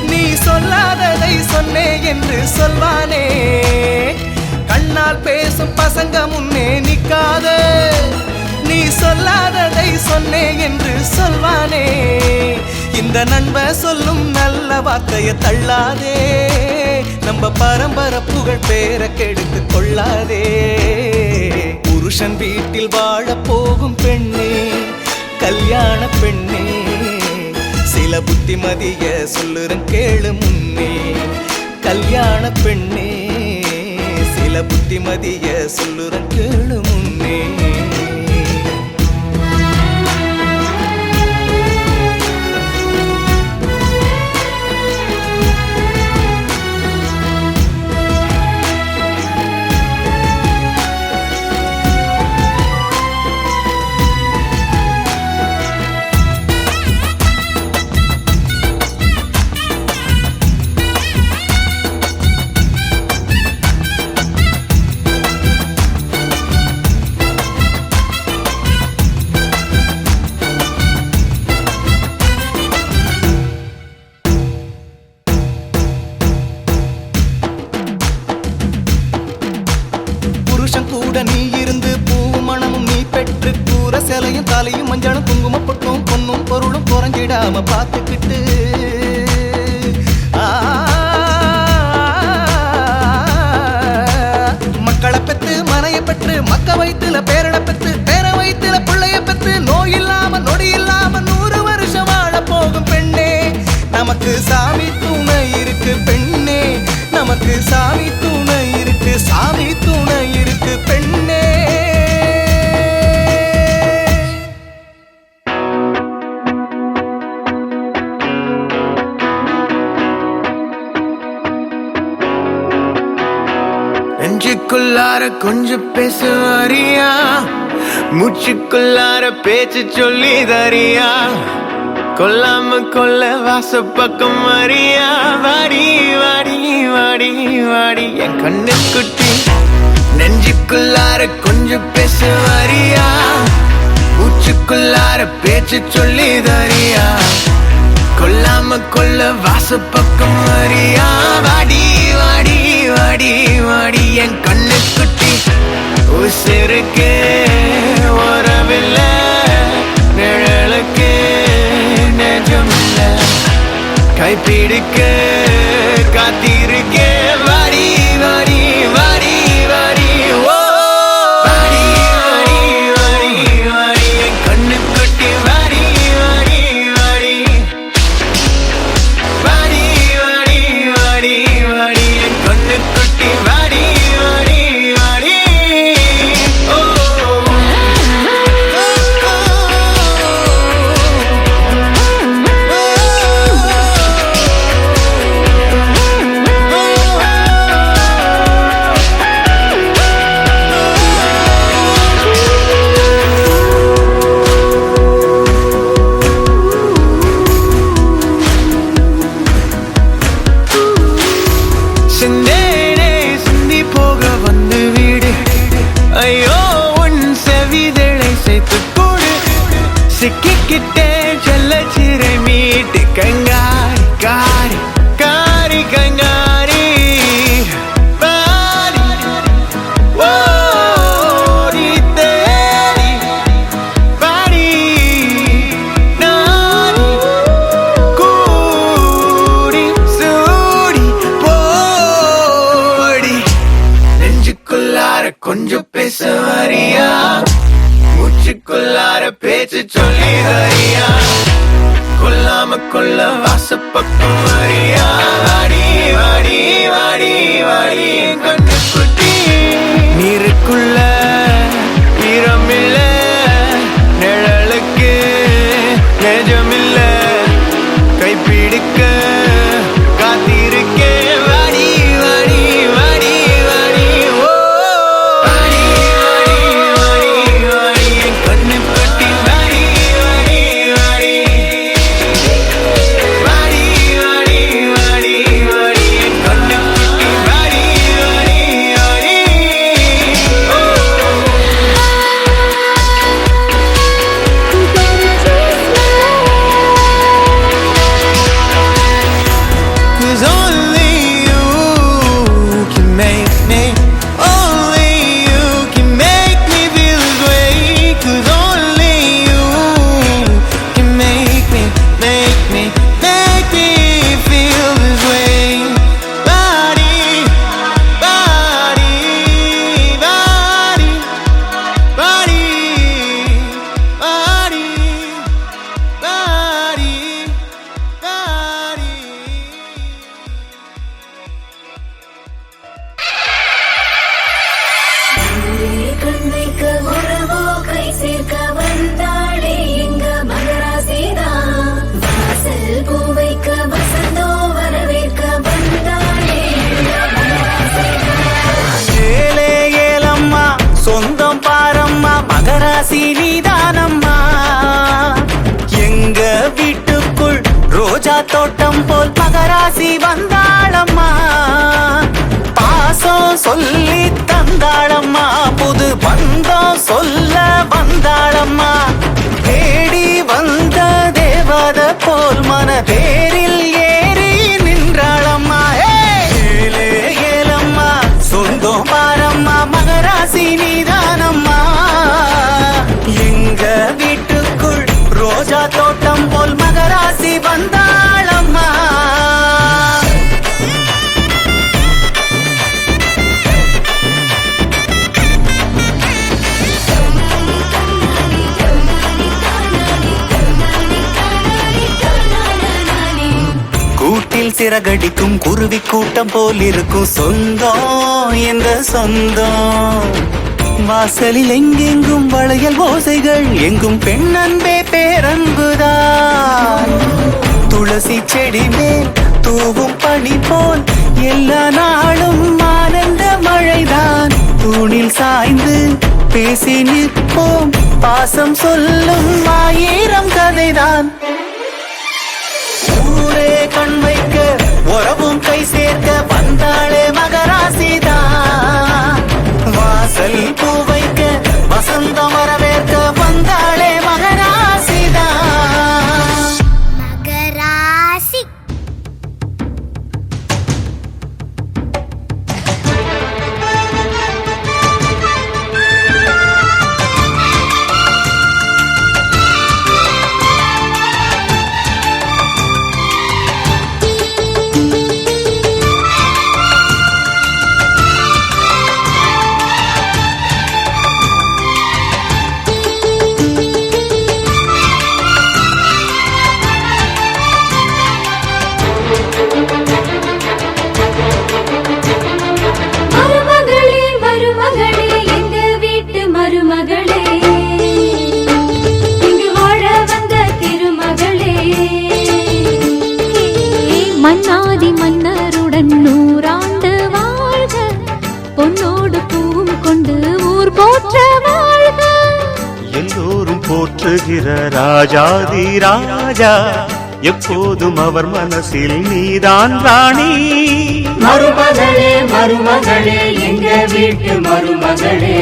நீ சொல்லாததை சொன்னே என்று சொல்வானே. கண்ணால் பேசும் பசங்க முன்னே நிக்காதே, நீ சொல்லாததை சொன்னே என்று சொல்வானே. இந்த நண்ப சொல்லும் நல்ல வார்த்தைய தள்ளாதே, நம்ம பரம்பரை புகழ் பேர கெடுத்து கொள்ளாதே. புருஷன் வீட்டில் வாழ போகும் பெண்ணே, கல்யாண பெண்ணே, சில புத்திமதிய சொல்லுறன் கேளு முன்னே. கல்யாண பெண்ணே, சில புத்திமதிய சொல்லுறன் கேளு முன்னே. கூட நீ இருந்து பூவும் மணமும் நீ பெற்று கூற சேலையும் தாலியும் மஞ்சளும் குங்குமம் பொட்டும் பொன்னும் பொருளும் குறைஞ்சிடாம பார்த்துக்கிட்டு மக்களை பெற்று மனையை பெற்று மக்க வயிற்றுல பேரனை பெற்று பேர வயிற்றுல பிள்ளைய பெற்று நோய் இல்லாம நொடி இல்லாம 100 வருஷம் வாழ போகும் பெண்ணே, நமக்கு சாமி துணை இருக்கு சாமி துணை இருக்கு சாமி துணை இருக்கு பெண்ணே. நெஞ்சுக்குள்ளார கொஞ்சம் பேசுவாரியா, மூச்சுக்குள்ளார பேச்சு சொல்லி தரியா, கொல்லாம கொல்ல வாச பக்கம் வரியா. வாடி வாடி வாடி வாடி என் கண்ணு குட்டி. நெஞ்சுக்குள்ளார கொஞ்சம் பேசுவாரியா, மூச்சுக்குள்ளார பேச்சு சொல்லி தரியா, கொல்லாம கொல்ல வாச பக்கம் வரியா. வாடி வாடி வாடி வாடி என் கண்ணு குட்டி. உசிருக்கு வரவில்ல, நிழலுக்கு நெஜமில்ல, கைப்பிடிக்க காத்திருக்க. வாடி வாடி வாடி வாடி ஓ வாடி வாடி வாடி வாடி என் கண்ணு குட்டி. வாடி வாடி வாடி வாடி வாடி வாடி வாடி என் கண்ணு குட்டி. வாடி வாடி வாடி ஓ சிந்தேனே சிந்தி போக வந்து வீடு. ஐயோ உன் செவிதழை சேர்த்து கூடு. சிக்கிக்கிட்டே செல்ல சிறை மீட்டு கங்காரி காரி காரி கங்காரி. பாரி ஓடி தேடி பாடி நாடி கூடி சூடி போடி. நெஞ்சுக்குள்ளார கொஞ்சம் பேச வரியா, மூச்சுக்குள்ளார பேச்சு சொல்லி தரியா, கொல்லாம கொல்ல வாச பக்கம் வரியா. வாடி வாடி வாடி வாடி என் கண்ணு குட்டி. நீருக்குள்ள ஈரமில்ல, நிழலுக்கு நெஜமில்ல, கைப்பிடிக்க காத்திருக்க. வாடி வாடி வாடி வாடி ஓ வாடி வாடி வாடி வாடி என் கண்ணு குட்டி. வாடி வாடி வாடி வாடி வாடி வாடி வாடி என் கண்ணு குட்டி. வாடி வாடி வாடி ஓ Cause only you can make me, only you can make me feel this way. Cause only you can make me feel this way. Body, body, body, body, body, body, body. கண் வைக்க உறவோ கை சேர்க்க வந்தாளே எங்க மகராசிதான். வாசல் பூ வைக்க வசந்தோ வரவேற்க வந்தாளே எங்க மகராசிதான். ஏலே ஏலம்மா சொந்தம் பாரம்மா, மகராசி நீதானம்மா. எங்க வீட்டுக்குள் ரோஜா தோட்டம் போல் மகராசி வந்தாளம்மா. பாசம் சொல்லி தந்தாளம்மா, புது பந்தம் சொல்ல வந்தாளம்மா. தேடி வந்த தேவத போல் மன தேரில் ஏறி நின்றாளம்மா. ஏலே ஏலம்மா சொந்தம் பாரம்மா, மகராசி நீதானம்மா. எங்க வீட்டுக்குள் ரோஜா தோட்டம் போல் மகராசி வந்தாளம்மா. கூட்டில் சிறகடிக்கும் குருவி கூட்டம் போல் இருக்கும் சொந்தம் என்ற சொந்தம். வாசலில் எங்கெங்கும் வளையல் ஓசைகள், எங்கும் பெண் அன்பே பேரன்புதான். துளசி செடி மேல் தூவும் பனி போல் எல்லா நாளும் ஆனந்த மழைதான். தூணில் சாய்ந்து பேசி நிற்போம், பாசம் சொல்லும் ஆயிரம் கதைதான். ஊரே கண் வைக்க உறவும் கை சேர்க்க வந்தாளே மகராசிதான். வாசல் பூ வைக்க வசந்தம் வரவேற்க வந்தாளே மகராசிதான். மகராசி மருமகளே மருமகளே எங்க வீட்டு மருமகளே, இங்கு வாழ வந்த திருமகளே. மன்னாதி மன்னருடன் 100 ஆண்டு வாழ்க, பொன்னோடு பூவும் கொண்டு ஊர் போற்ற வாழ்க. எல்லோரும் போற்றுகிற ராஜாதி ராஜா, எப்போதும் அவர் மனசில் நீதான் ராணி. மருமகளே மருமகளே எங்க வீட்டு மருமகளே,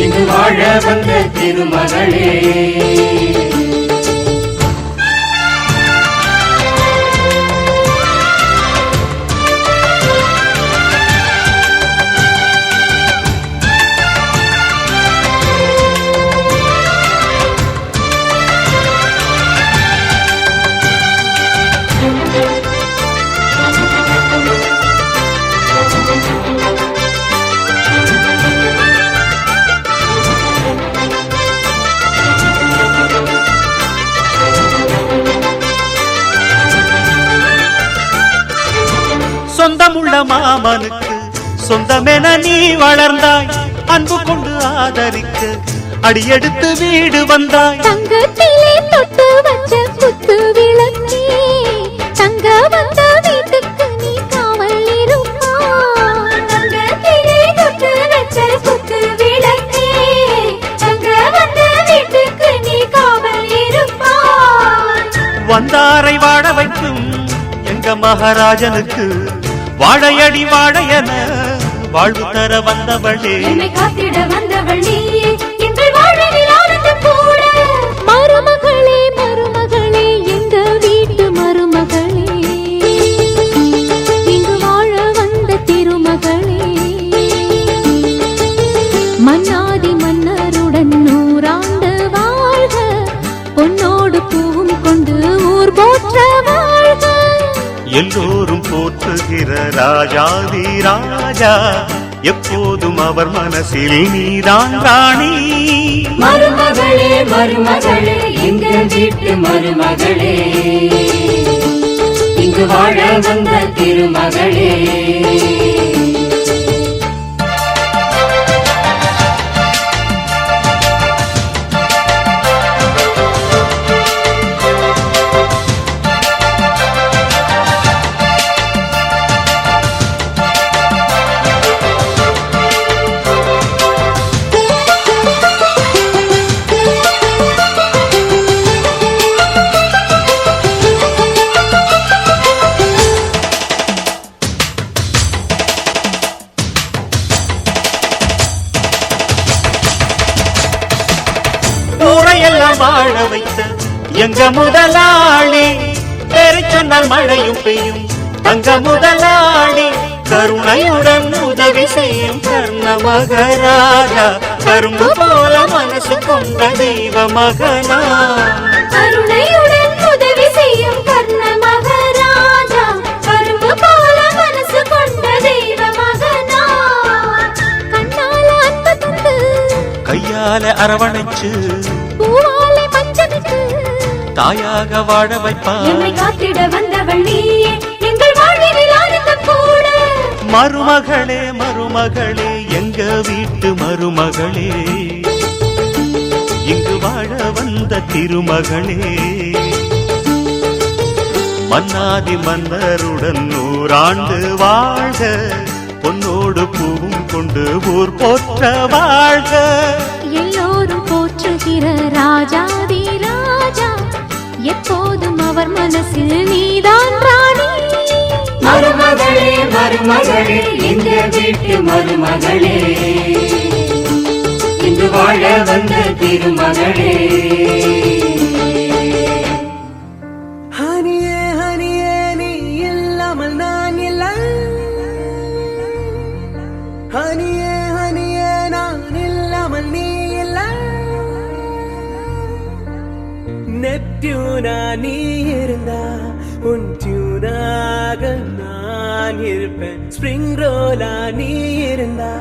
இங்கு வாழ வந்த திருமகளே. சொந்தமுள்ள மாமனுக்கு சொந்தமென நீ வளர்ந்தாய், அன்பு கொண்டு ஆதரிக்க அடியெடுத்து வீடு வந்தாய். தங்கத்திலே தொட்டு வச்ச குத்து விளக்கே, தங்க வந்த வீட்டுக்கு நீ காவல் இருப்பாய். தங்கத்திலே தொட்டு வச்ச குத்து விளக்கே, தங்க வந்த வீட்டுக்கு நீ காவல் இருப்பாய். வந்தாரை வாழ வைக்கும் எங்க மகாராஜனுக்கு வாழையடி வாழையன வாழ்வு தர வந்தவளே. என்னை காத்திட வந்தவள் நீயே, எங்கள் வாழ்வில் ஆனந்தம் கூட. மருமகளே மருமகளே எங்க வீட்டு மருமகளே, இங்கு வாழ வந்த திருமகளே. மன்னாதி மன்னருடன் 100 ஆண்டு வாழ்க, பொன்னோடு பூவும் கொண்டு ஊர் போற்ற வாழ்க. எல்லோரும் போற்றுகிற ராஜாதி ராஜா, எப்போதும் அவர் மனசில் நீதான் ராணி. மருமகளே மருமகளே எங்க வீட்டு மருமகளே, இங்கு வாழ வந்த திருமகளே. ஊரையெல்லாம் வாழ வைத்த எங்க முதலாளி, பேரை சொன்னால் மழையும் பெய்யும் தங்க முதலாளி. கருணையுடன் உதவி செய்யும் கர்ண மகராஜா, கரும்பு போல மனசு கொண்ட தெய்வ மகனா. கருணையுடன் உதவி செய்யும் கர்ண மகராஜா, கரும்பு போல மனசு கொண்ட தெய்வ மகனா. கண்ணால அன்பு தந்து கையால அரவணைச்சு பூவாலை பஞ்சமிட்டு தாயாக வாழ வைப்பார். என்னை காத்திட வந்தவள் நீயே எங்கள் வாழ்வில் ஆனந்தம் கூட. மருமகளே மருமகளே எங்க வீட்டு மருமகளே, இங்கு வாழ வந்த திருமகளே. மன்னாதி மன்னருடன் 100 ஆண்டு வாழ்க, பொன்னோடு பூவும் கொண்டு ஊர் போற்ற வாழ்க. எல்லோரும் போற்றுகிற ராஜாதி ராஜா, எப்போதும் அவர் மனசில் நீதான் ராணி. மருமகளே மருமகளே இந்த வீட்டு மருமகளே, இங்கு வாழ வந்த திருமகளே. ஹனியே ஹனியே நீ இல்லாமல் நான் இல்லை. ஹனியே ஹனியே நான் இல்லாமல் நீ இல்லை. நெப்டியூனா நீ இருந்தா உன் டியூனாக நான் இருப்பேன். ஸ்ப்ரிங் ரோலா நீ இருந்தா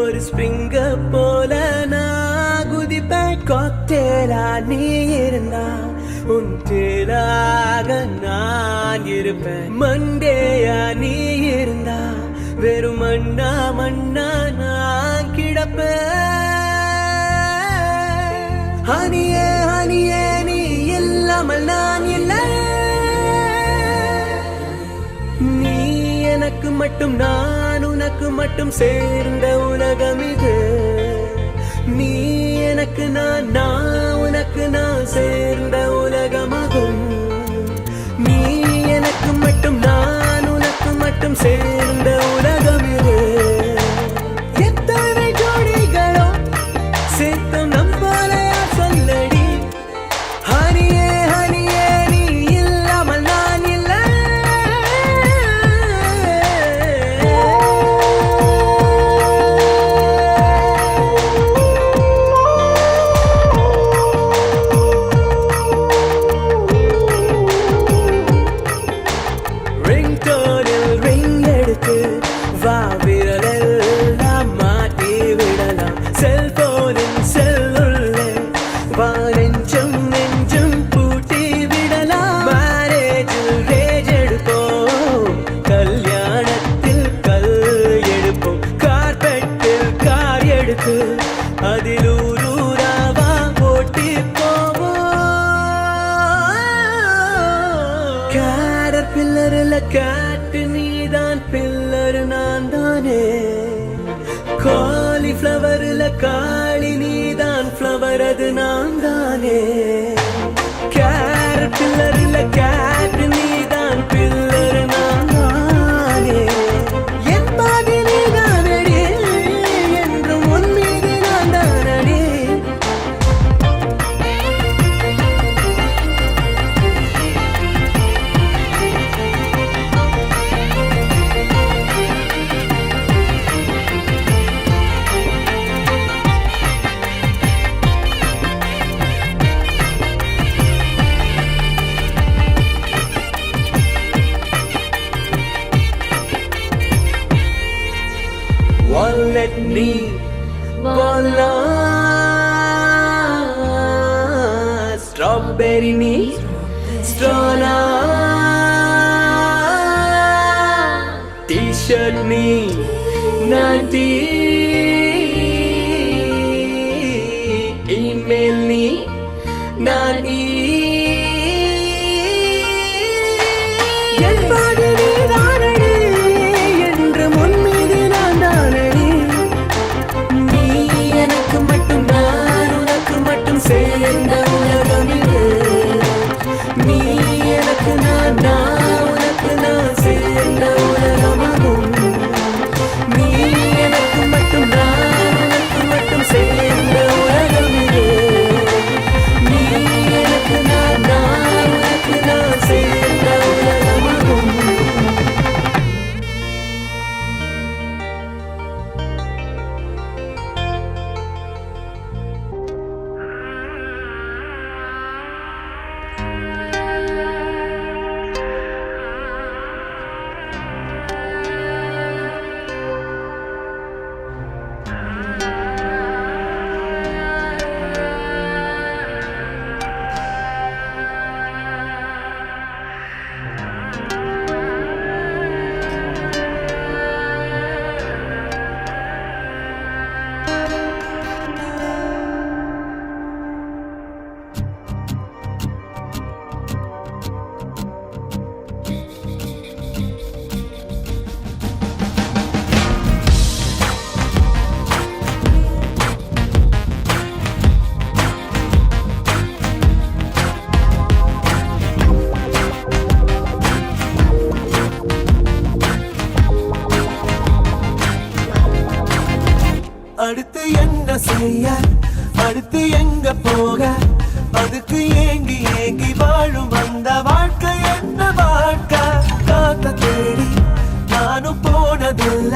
ஒரு ஸ்ப்ரிங்க போல நான் குதிப்பேன். காக்டேலா நீ இருந்தா உன் தேலாக நான் இருப்பேன். மண்டேயா நீ இருந்தா வெறும் மண்ணா மண்ணா நான் கிடப்பேன். ஹனியே ஹனியே நீ இல்லாமல் நான் இல்லை. நீ எனக்கு மட்டும் நான் உனக்கு மட்டும் சேர்ந்த உலகம் இது. நீ எனக்கு நான் உனக்கு நான் சேர்ந்த உலகமாகும். நீ எனக்கு மட்டும் நான் உனக்கு மட்டும் சேர்ந்த உலகம் இது. எத்தனை ஜோடிகளோ சேர்த்தும் நம்பலையா சொல்லடி. ஹனியே ஹனியே நீ இல்லாமல் நான் இல்லை. ரிங்டோனில் ரிங் எடுத்து வா விரலெல்லாம் மாட்டி விடலாம். செல்போனின் செல்லுள்ளே வா நெஞ்சம் நெஞ்சம் பூட்டி விடலாம். மேரேஜில் ரேஜ் எடுப்போம், கல்யாணத்தில் கல் எடுப்போம். கார்பெட்டில் கார் எடுத்து அதில் ஊரூராவா ஓட்டி போவோம். கேடர் பில்லரில் கேட்டு நீதான் பில்லர் நான் தானே. காலிஃப்ளவரில் காளி நீதான் ஃப்ளவர் அது நான் தானே. கேரட் பில்லரில் கேட்டு நீதான் பில்லர் நான் தானே. என் பாதி நீதான் அடி, என்றும் உன் மீது நான் தான் அடி. Wallet நீ ஸ்ட்ராபெரி நீ ஸ்ட்ரானா. டி-ஷர்ட் நீ நான் டீ. இமெயில் நீ நான் ஈ. என் பாடு நீ தானடி, என்று முன் மீது நான் தானடி. நீ எனக்கு மட்டும் நான் உனக்கு மட்டும் சேர்ந்த உலகம் இது. நீ எனக்கு நான் உனக்கு நான் சேர்ந்த உலகமாகும். நீ எனக்கு மட்டும் நான் உனக்கு மட்டும் சேர்ந்த உலகம் இது. நீ எனக்கு செய்ய அடுத்து எங்க போக அதுக்கு ஏங்கி ஏங்கி வாழும் வந்த வாழ்க்கை என்ன வாழ்க்கை காத்த தேடி நானும் போனதில்ல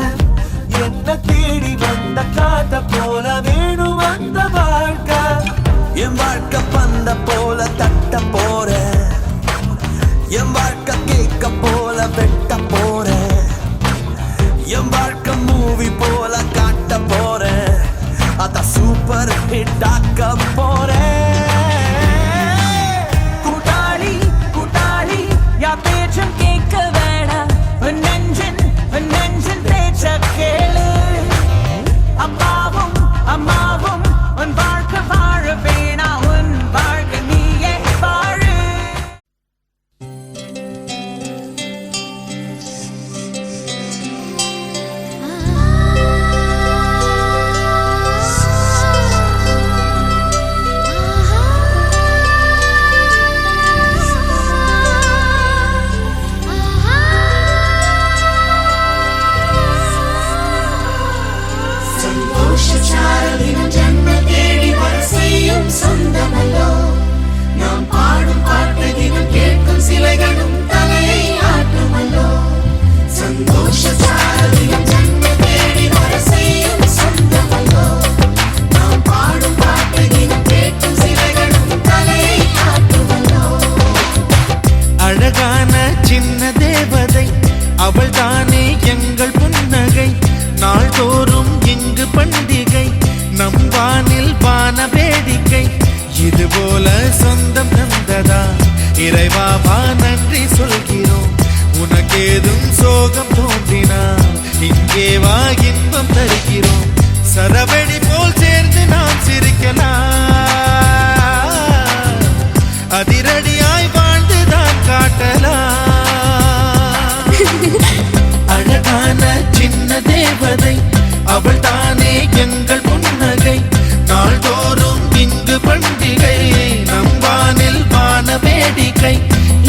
என்ன தேடி வந்த காத்த போல வேணும் அந்த வாழ்க்கை என் வாழ்க்கை பந்த போல தட்ட போற என் வாழ்க்கை கேட்க போல வெட்ட போற என் வாழ்க்கை மூவி போல காட்ட போறேன் அத சூப்பர் ஹிட் ஆக்க போறேன் கூட்டாளி கூட்டாளி யா பேச்சும் கேட்க வேணாம் நெஞ்சன் பேச்ச கேளு அம்மாவும் அம்மாவும் உன் வாழ்க்கை வாழ வேணா உன் வாழ்க்கை நீயே வாழு சந்தோஷச்சாரதினம் ஜன்ம தேடி வர செய்யும் சொந்தமல்லோ நாம் பாடும் பாட்டு தினம் கேட்கும் சிலைகளும் தலையை ஆட்டுமல்லோ சந்தோஷச்சாரதினம் ஜன்ம தேடி வர செய்யும் சொந்தமல்லோ நாம் பாடும் பாட்டு தினம் கேட்கும் சிலைகளும் தலையை ஆட்டுமல்லோ அழகான சின்ன தேவதை அவள் தானே எங்கள் புன்னகை நாள்தோறும் இங்கு பண்டிகை நம் வானில் வான வேடிக்கை இதுபோல சொந்தம் தந்ததா இறைவாவா நன்றி சொல்கிறோம் உனக்கேதும் சோகம் தோன்றினால் இங்கே வா இன்பம் தருகிறோம் சரவெடி போல் சேர்ந்து நாம் சிரிக்கலாம் அதிரடியாய் வாழ்ந்துதான் காட்டலாம் அழகான சின்ன தேவதை அவள் தானே எங்கள் புன்னகை நாள்தோறும் இங்கு பண்டிகை நம் வானில் வான வேடிக்கை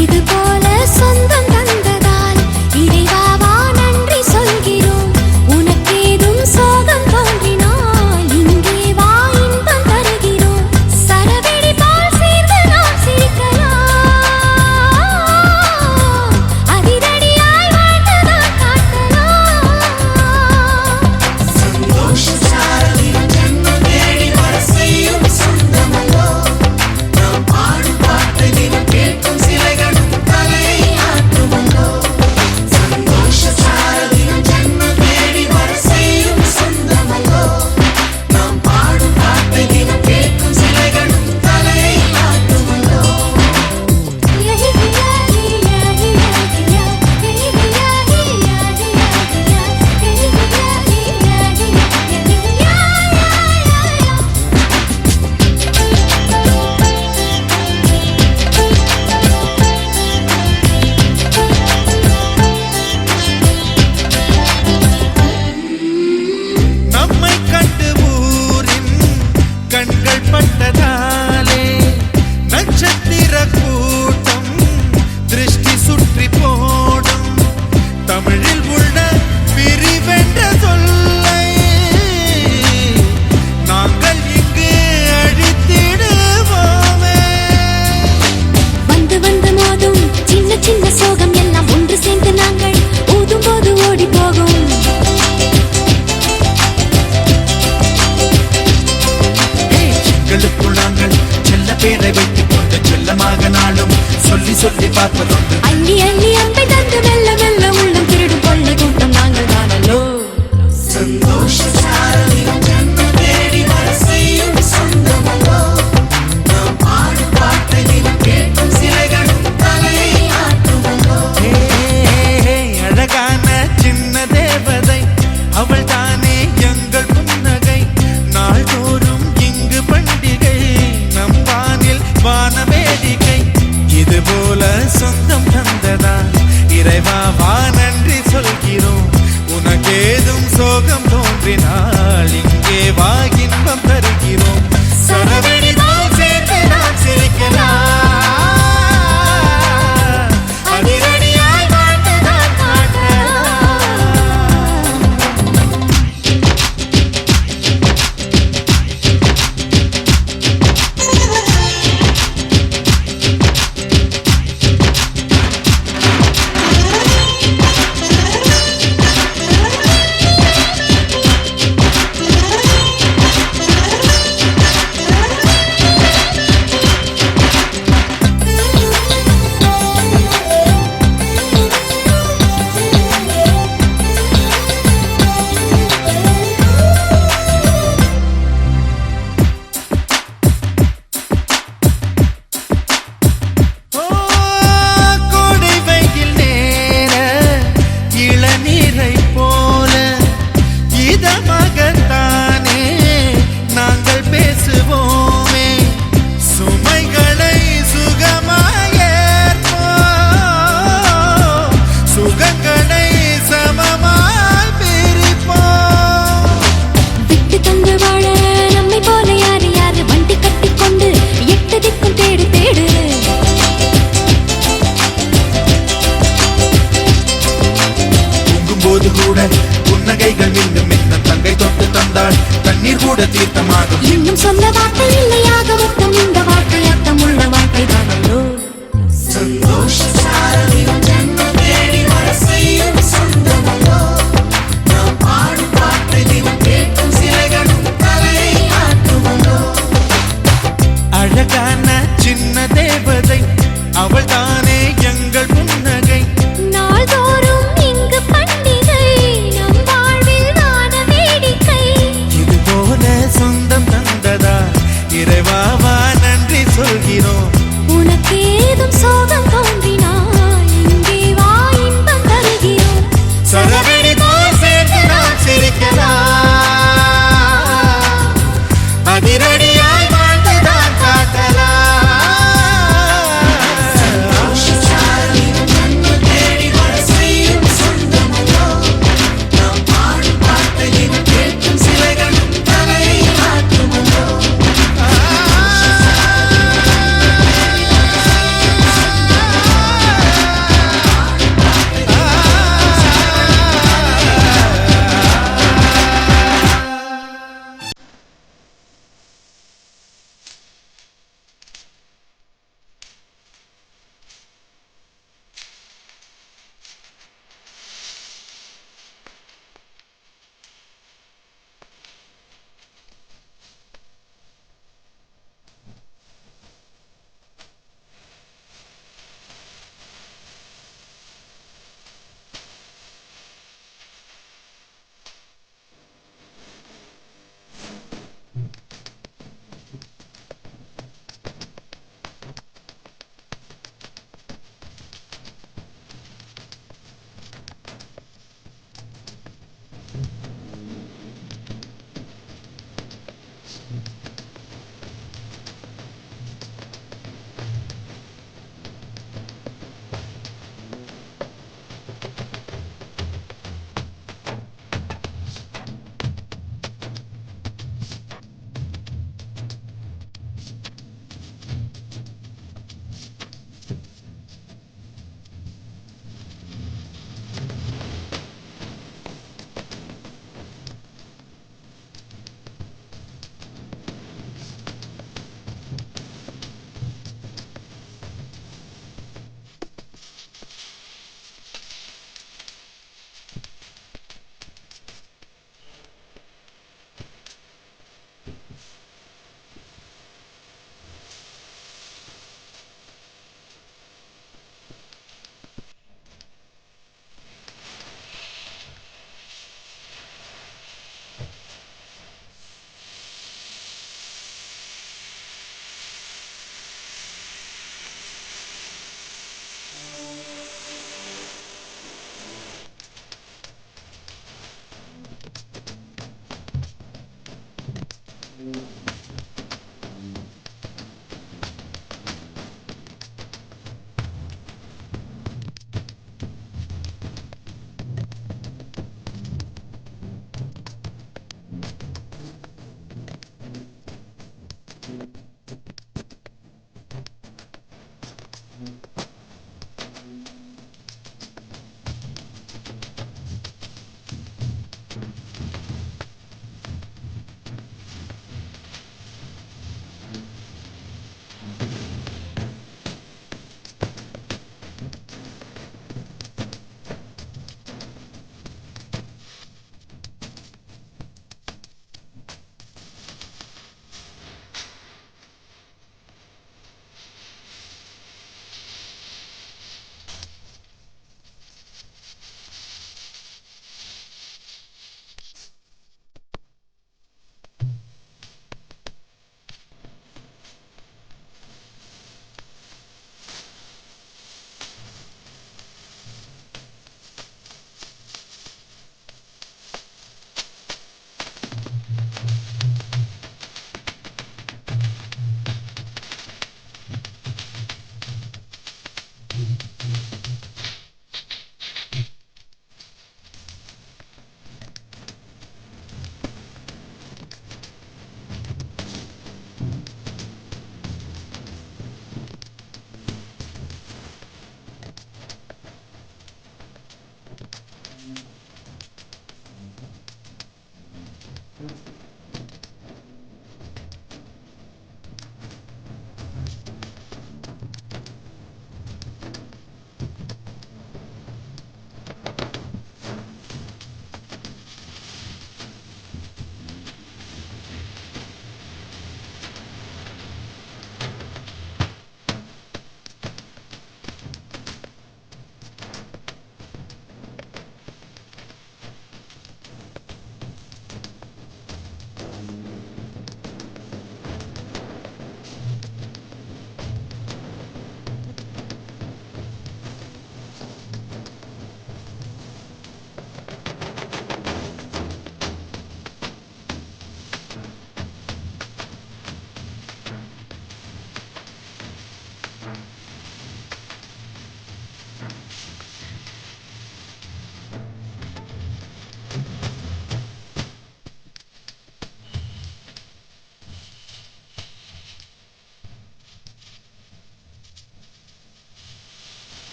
இது போல சொந்தம் தந்ததால் இறைவாவா நன்றி சொல்கிறோம் உனக்கேதும் சோகம் தோன்றினால் இங்கே வா இன்பம் தருகிறோம் சரவெடி போல் சேர்ந்து நாம் சிரிக்கலாம் அதிரடியாய் வாழ்ந்துதான் காட்டலாம் சந்தோஷச்சாரதினம் ஜன்ம தேடி வர செய்யும் சொந்தமல்லோ நாம் பாடும் பாட்டு தினம் கேட்கும் சிலைகளும் தலையை ஆட்டுமல்லோ சந்தோஷச்சாரதினம் ஜன்ம தேடி வர செய்யும் சொந்தமல்லோ நாம் பாடும் பாட்டு தினம் கேட்கும் சிலைகளும் தலையை ஆட்டுமல்லோ நம்மை கண்டு ஊரின் கண்கள் பட்டதாலே நட்சத்திர கூட்டம் திருஷ்டி சுற்றி போடும் தமிழில் உள்ள பிரிவென்ற சொல்லை நாங்கள் இங்கு அழித்திடுவோமே வந்து வந்து மோதும் சின்ன சின்ன சோகம் எல்லாம் ஒன்று சேர்ந்து நாங்கள் ஊதும் போது ஓடி போகும் எங்களுக்குள் நாங்கள் செல்ல பேரை வைத்துக் கொண்டு செல்லமாக நாளும் சொல்லி சொல்லி பார்ப்பதொன்று அள்ளி அள்ளி அம்பை தந்து மெல்ல மெல்ல உள்ளம் திருடும் கொள்ளை கூட்டம் நாங்கள் தானல்லோ சந்தோஷச்சாரதினம் ஜன்ம தேடி வர செய்யும் சொந்தமல்லோ நாம் பாடும் பாட்டு தினம் கேட்கும் சிலைகளும் தலையை ஆட்டுமல்லோ அழகான சின்ன தேவதை அவள் தானே எங்கள் புன்னகை நாள்தோறும் இங்கு பண்டிகை நம் வானில் வான வேடிக்கை இதுபோல சொந்தம் தந்ததா இறைவா வா நன்றி சொல்கிறோம் உனக்கேதும் சோகம் தோன்றினால் இங்கே வா இன்பம் தருகிறோம் சரவெடி போல் சேர்ந்து நாம் சிரிக்கலாம் அதிரடியாய் வாழ்ந்துதான் காட்டலாம் இன்னும் சொல்ல வார்த்தை இல்லையாக மொத்தம் இந்த வார்த்தை அர்த்தமுள்ள வார்த்தை தானோ சந்தோஷ சாரலில் ஜன்மம் தேடி வர செய்யும் சொந்தமல்லோ நாம் பாடும் பாட்டையும் கேட்கும் சிலைகளும் தலையை ஆட்டுமல்லோ அழகான சின்ன தேவதை அவள் தானே எங்கள் புன்னகை நாள்தோறும் இங்கு பண்டிகை நம் வாழ்வில் வான வேடிக்கை இது போல சொந்தம் தந்ததா இறைவாவா நன்றி சொல்கிறோம் உனக்கேதும் சோகம் தோன்றினால் இங்கே வா இன்பம் தருகிறோம் சரவெடி போல் சேர்ந்து நாம் சிரிக்கலாம் அதிரடியாய் வாழ்ந்துதான் காட்டலாம் சந்தோஷ சாரலில் ஜன்மம் தேடி வர செய்யும் சொந்தமல்லோ நாம் பாடும் பாட்டையும் கேட்கும் சிலைகளும் தலையை ஆட்டுமல்லோ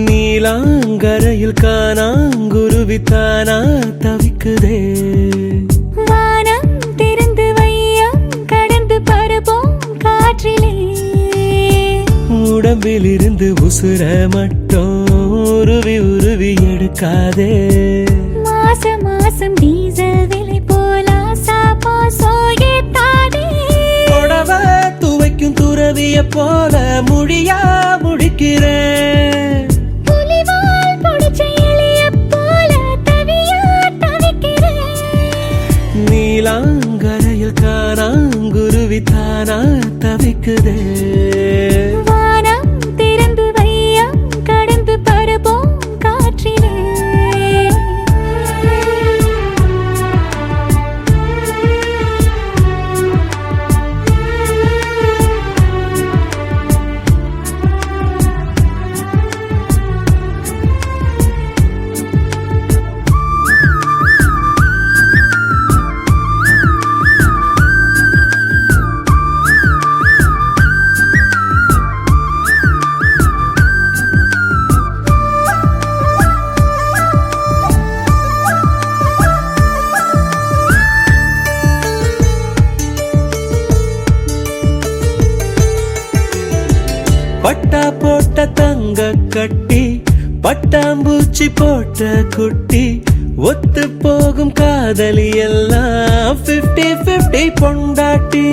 நீலாங்கரையில் காணாங்குருவித்தானா தவிக்குதே. வானம் திறந்து வையம் கடந்து பரப்போம் காற்றிலே. உடம்பில் இருந்து உசுர மட்டும் உருவி உருவி எடுக்காதே. மாசம் மாசம் டீசல் விலை போலா சாப்பா சோயத்தாதே. புடவ துவைக்கும் துறவிய போல முடியா முடிக்கிறேன். புலிவால் பொடிச்ச இலைய போல தவியா தவிக்கிறேன். நீலாங்கரையில் காணாங்குருவித்தானா தவிக்குதே. வானம் திறந்து வையம் கடந்து பரப்போம் காற்றிலே. பட்டா போட்ட தங்க கட்டி பட்டாம்பூச்சி போட்ட குட்டி ஒத்து போகும் காதலி எல்லாம் 50-50 பொண்டாட்டி.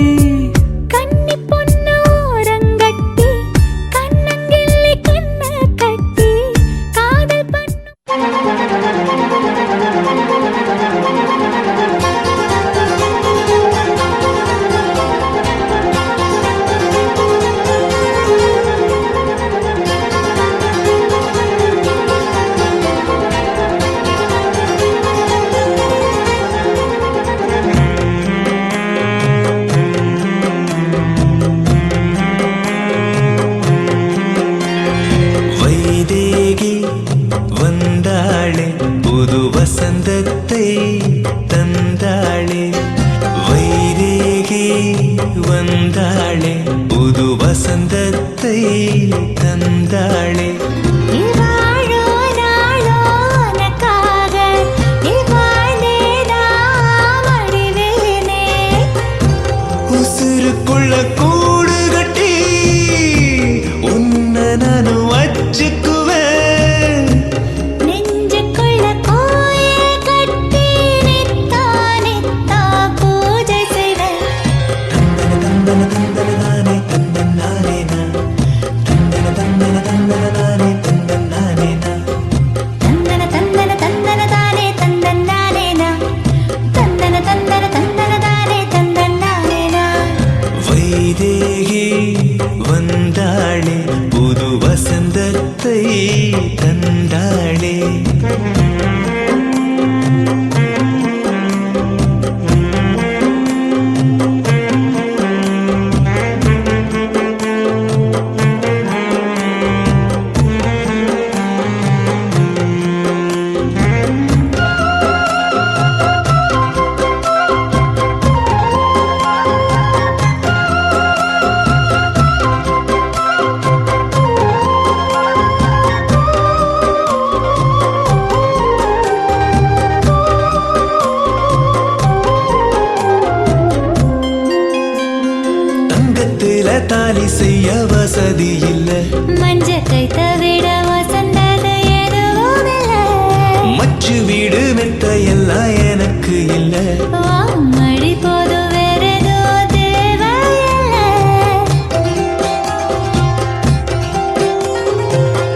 கன்னி பொண்ணு ஓரங்கட்டி கண்ணங்கிள்ளி கண்ண கட்டி காதல் பண்ணு. வைதேகி வந்தாளே புது வசந்தத்தை தந்தாளே. வைதேகி வந்தாளே புது வசந்தத்தை தந்தாளே. இவாழோ நாளோ உனக்காக இவாழ்ந்தே நான் வடிவேனே. உசுருக்குள்ள கூடு கட்டி உன்னை நானு வச்சுக்குவேன். நெஞ்சுக்குள்ள கோயில் கட்டி நித்தா நித்தா பூஜை செய்வேன். தந்தன தந்தன நானே தந்தன் நானே நான். தந்தன தந்தன தந்தன நானே தந்தன் நானே நான். தந்தன தந்தன தந்தன தானே தந்தன் நானே நான். தந்தன தந்தன தந்தன தானே தந்தன் நானே நான். வைதேகி வந்தாளே புது வசந்தத்தை தந்தாளே. தங்கத்தில தாலி செய்ய வசதி இல்ல. மஞ்ச கைத்த விட வசந்தது எதுவும் இல்ல. மச்சு வீடு மெத்த எல்லாம் எனக்கு இல்ல. மழை போது வேற எதுவும் தேவையில்ல.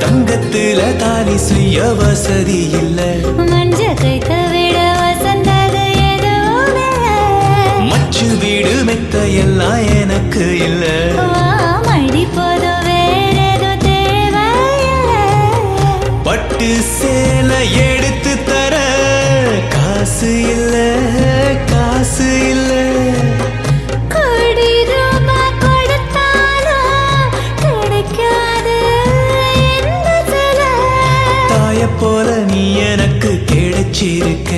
தங்கத்தில தாலி செய்ய வசதி இல்ல மஞ்ச கைத்த விட வசந்தது எதுவுமே மச்சு வீடு மெத்த எல்லாம் எனக்கு இல்ல மடி போது வேற எதுவும் தேவையில்லை பட்டு சேலை எடுத்து தர காசு இல்ல காசு இல்ல கோடி ரூபாய் கொடுத்தாலும் கிடைக்காது இந்த சிலை தாய போல நீ எனக்கு கிடைச்சிருக்க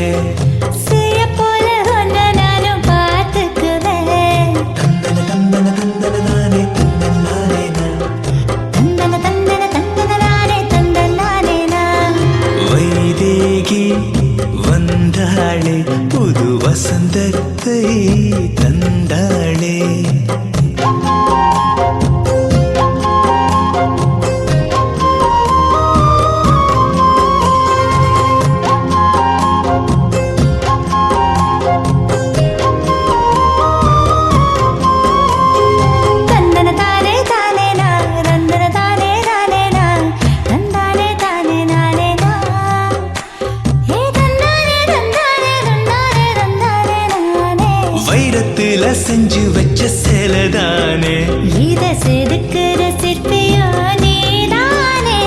செய்ய போல ஒன்ன நானும் பார்த்துக்குவேன் தந்தன தந்தன தந்தன நானே தந்தன நானே நான் தந்தன தந்தன தந்தன நானே தந்தன நானே நான் வைதேகி வந்தாளே புது வசந்தத்தை தந்தாளே தந்தன தானே தானே நான் ரந்தன தானே தானே நான் தந்தானே தானே நானே நான் ஏ தந்தானே தந்தானே தந்தானே தந்தானே நானே வைரத்துல செஞ்சு வச்ச சேலதானே இத செதுக்குற சிற்பியோ நீதானே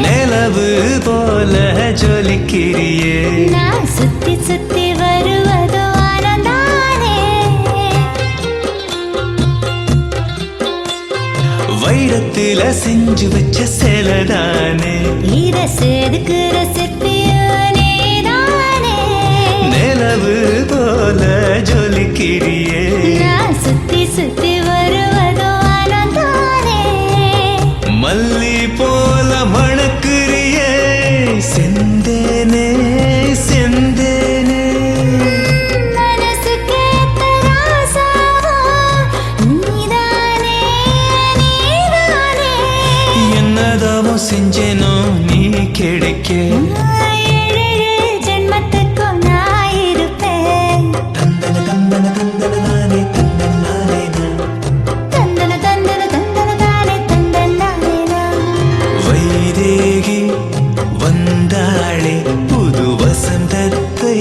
நிலவு போல ஜொலிக்கிறியே நான் சுத்தி சுத்தி வருவதோ ஆனந்தானே வைரத்துல செஞ்சு வச்ச சேலதானே இத செதுக்குற சிற்பியோ நீதானே நிலவு போல ஜொலிக்கிறியே நான் சுத்தி சுத்தி வருவதோ ஆனந்தானே மல்லி போல மணக்குறியே செந்தேனே செந்தேனே மனசு கேட்ட ராசாவோ நீதானே நீதானே என்னதாவும் செஞ்சேனோ நீ கிடைக்க ஏழு ஜென்மத்துக்கும் நான் இருப்பேன் தந்தன தந்தன தந்தன நானே தந்தன நானே நான் தந்தன தந்தன தந்தன தானே தந்தன நானே நான் வைதேகி வந்தாளே புது வசந்தத்தை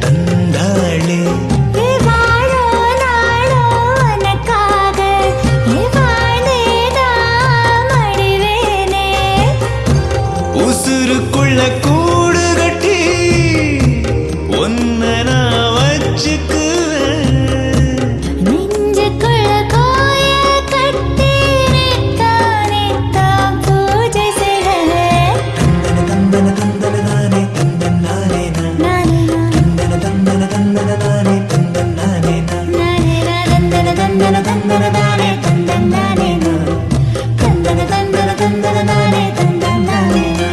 தந்தாளே வாழோ நாளோ உனக்காக வாழ்ந்தேதான் மடிவேனே உசுருக்குள்ள கூடு கட்டி ஒன்ன நான் வச்சுக்குவேன் நெஞ்சுக்குள்ள கோயில் கட்டி நித்தானே தான் பூஜை செய்வேன் தந்தன தந்தன நானே தந்தன நானே நான் நானே நான் தந்தன தந்தன தந்தன நானே தந்தன நானே நான் நானே நான் தந்தன தந்தன தந்தன நானே தந்தன நானே நான் தந்தன தந்தன தந்தன நானே தந்தன நானே நான்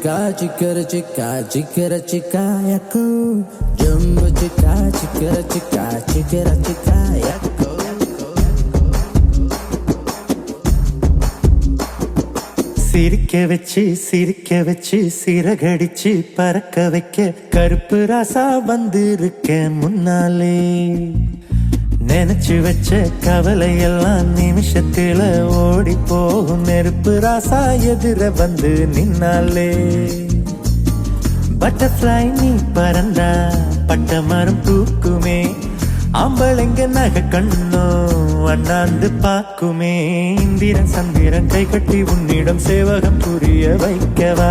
chica, chiquera, chica, chiquera, chica, yako. Jumbo chica, chiquera, chica, chiquera, chica, yako. சிரிக்க வச்சு சிறகடிச்சு பறக்க வைக்க கருப்பு ராசா வந்திருக்க முன்னாலே நினைச்சு வச்ச கவலை எல்லாம் நிமிஷத்துல ஓடி போகும் நெருப்பு ராசா எதிர வந்து நின்னாலே பட்டர்ஃப்ளை நீ பறந்தா பட்ட மரம் பூக்குமே ஆம்பளைங்க நகை கண்ணோ அண்ணாந்து பாக்குமே இந்திரன் சந்திரன் கை கட்டி உன்னிடம் சேவகம் புரிய வைக்கவா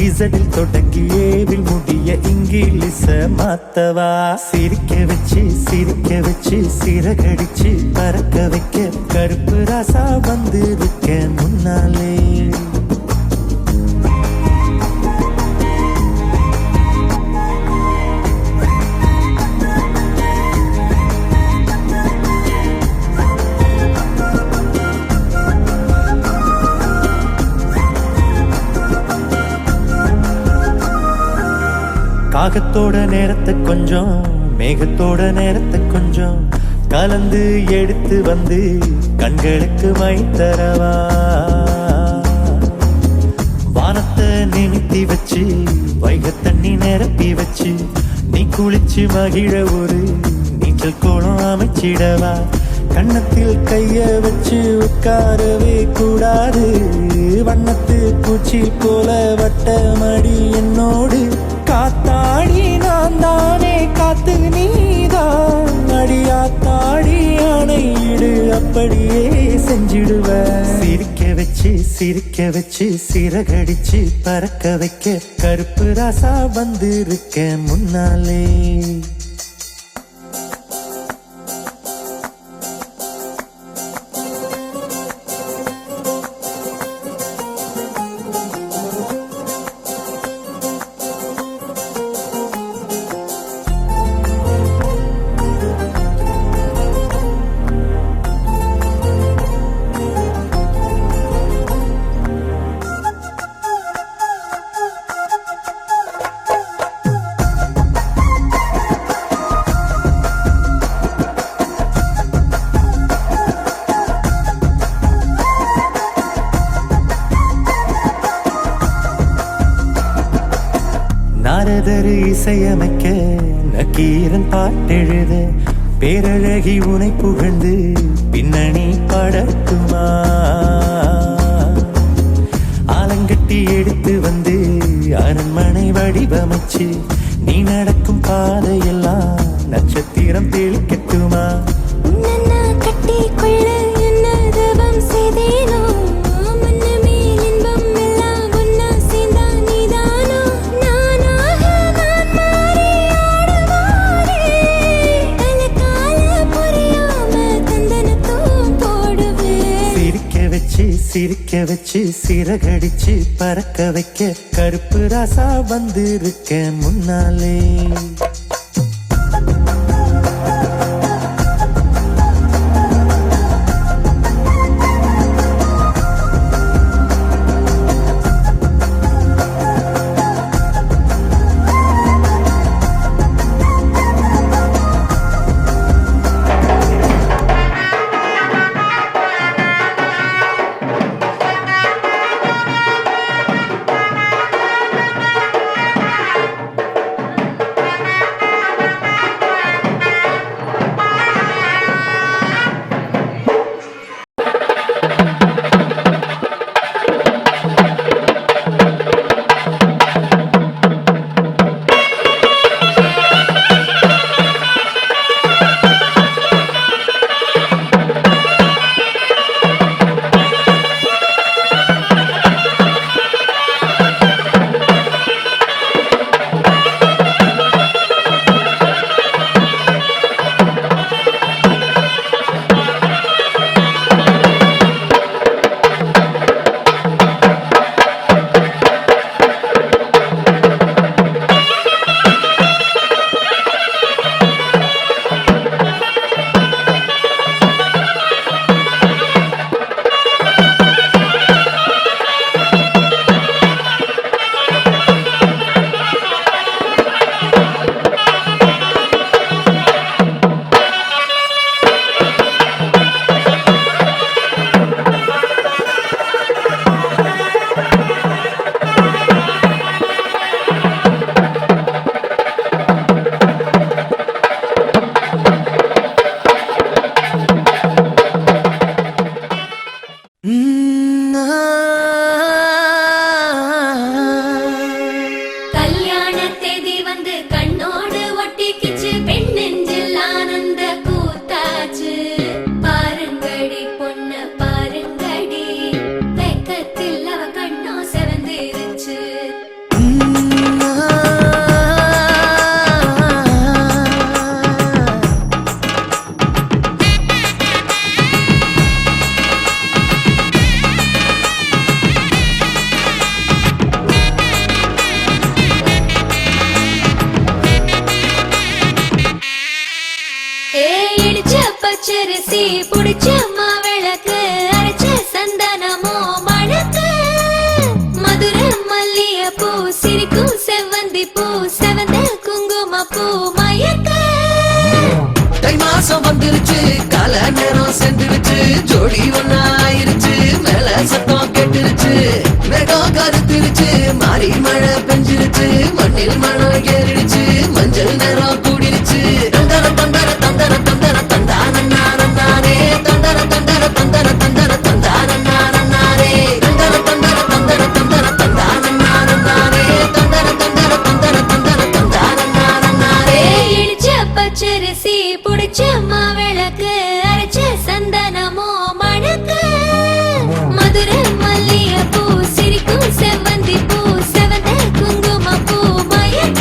இசடில் தொடங்கி ஏவில் முடிய இங்கிலீஷ மாத்தவா சிரிக்க வச்சு சிறகடிச்சு பறக்க வைக்க கருப்பு ராசா வந்திருக்க முன்னாலே காகத்தோட நேரத்தை கொஞ்சம் மேகத்தோட நேரத்தை கொஞ்சம் கலந்து எடுத்து வந்து கண்களுக்கு மை தரவா வானத்தை நிமித்தி வச்சு வைக தண்ணி நிரப்பி வச்சு நீ குளிச்சு மகிழ ஒரு நீச்சல் கோலம் அமைச்சிடவா கண்ணத்தில் கைய வச்சு உட்காரவே கூடாது வண்ணத்து பூச்சி போல வட்டமடி என்னோடு காத்தாடி நான் தானே காத்து நீதான் அடியாத்தாடி ஆணையிடு அப்படியே செஞ்சிடுவ சிரிக்க வச்சு சிறகடிச்சு பறக்க வைக்க கருப்பு ராசா வந்திருக்க முன்னாலே நாரதரு இசையமைக்க நக்கீரன் பாட்டெழுத பேரழகி உனை புகழ்ந்து பின்னணி படக்குமா ஆலங்கட்டி எடுத்து வந்து அரண்மனை வடிவமைச்சு நீ நடக்கும் பாதையெல்லாம் நட்சத்திரம் தெளிக்கட்டுமா கட்டி கொள்ள என்ன தவம் செய்தேனோ மன்னமே இன்பம் எல்லாம் ஒன்னா சேர்ந்தா நீதானோ நானாக நான் மாறி ஆடவாரே கலக்கால புரியாம தந்தனத்தும் போடுவேன் சிரிக்க வச்சு சிறகடிச்சு பறக்க வைக்க கருப்பு ராசா வந்திருக்க முன்னாலே புடிச்ச மாவிளக்கு அரைச்ச சந்தனமோ மணக்கு மதுரை மல்லிகைப்பூ சிரிக்கும் செவ்வந்தி பூ செவந்த குங்குமப்பூ மயக்க தை மாசம் வந்துருச்சு கால நேரம் சென்றுருச்சு ஜோடி ஒன்னாயிருச்சு மேல சத்தம் கெட்டுருச்சு மேகம் கருத்துருச்சு மாறி மழை பெஞ்சிருச்சு மண்ணில் மணம் ஏறிடுச்சு மஞ்சள் நேரம் கூடிருச்சு தந்தர தந்தர தந்தர தந்தர தந்தானே தந்தர தந்தர தந்தர தந்தர தந்தானே தந்தர தந்தர தந்தர தந்தர தந்தானே தந்தர தந்தர தந்தர தந்தர தந்தானே இடிச்ச பச்சரிசி புடிச்ச மாவிளக்கு அரைச்ச சந்தனமோ மணக்கு மதுரை மல்லிகைப்பூ சிரிக்கும் செவ்வந்தி பூ செவந்த குங்குமப்பூ மயக்க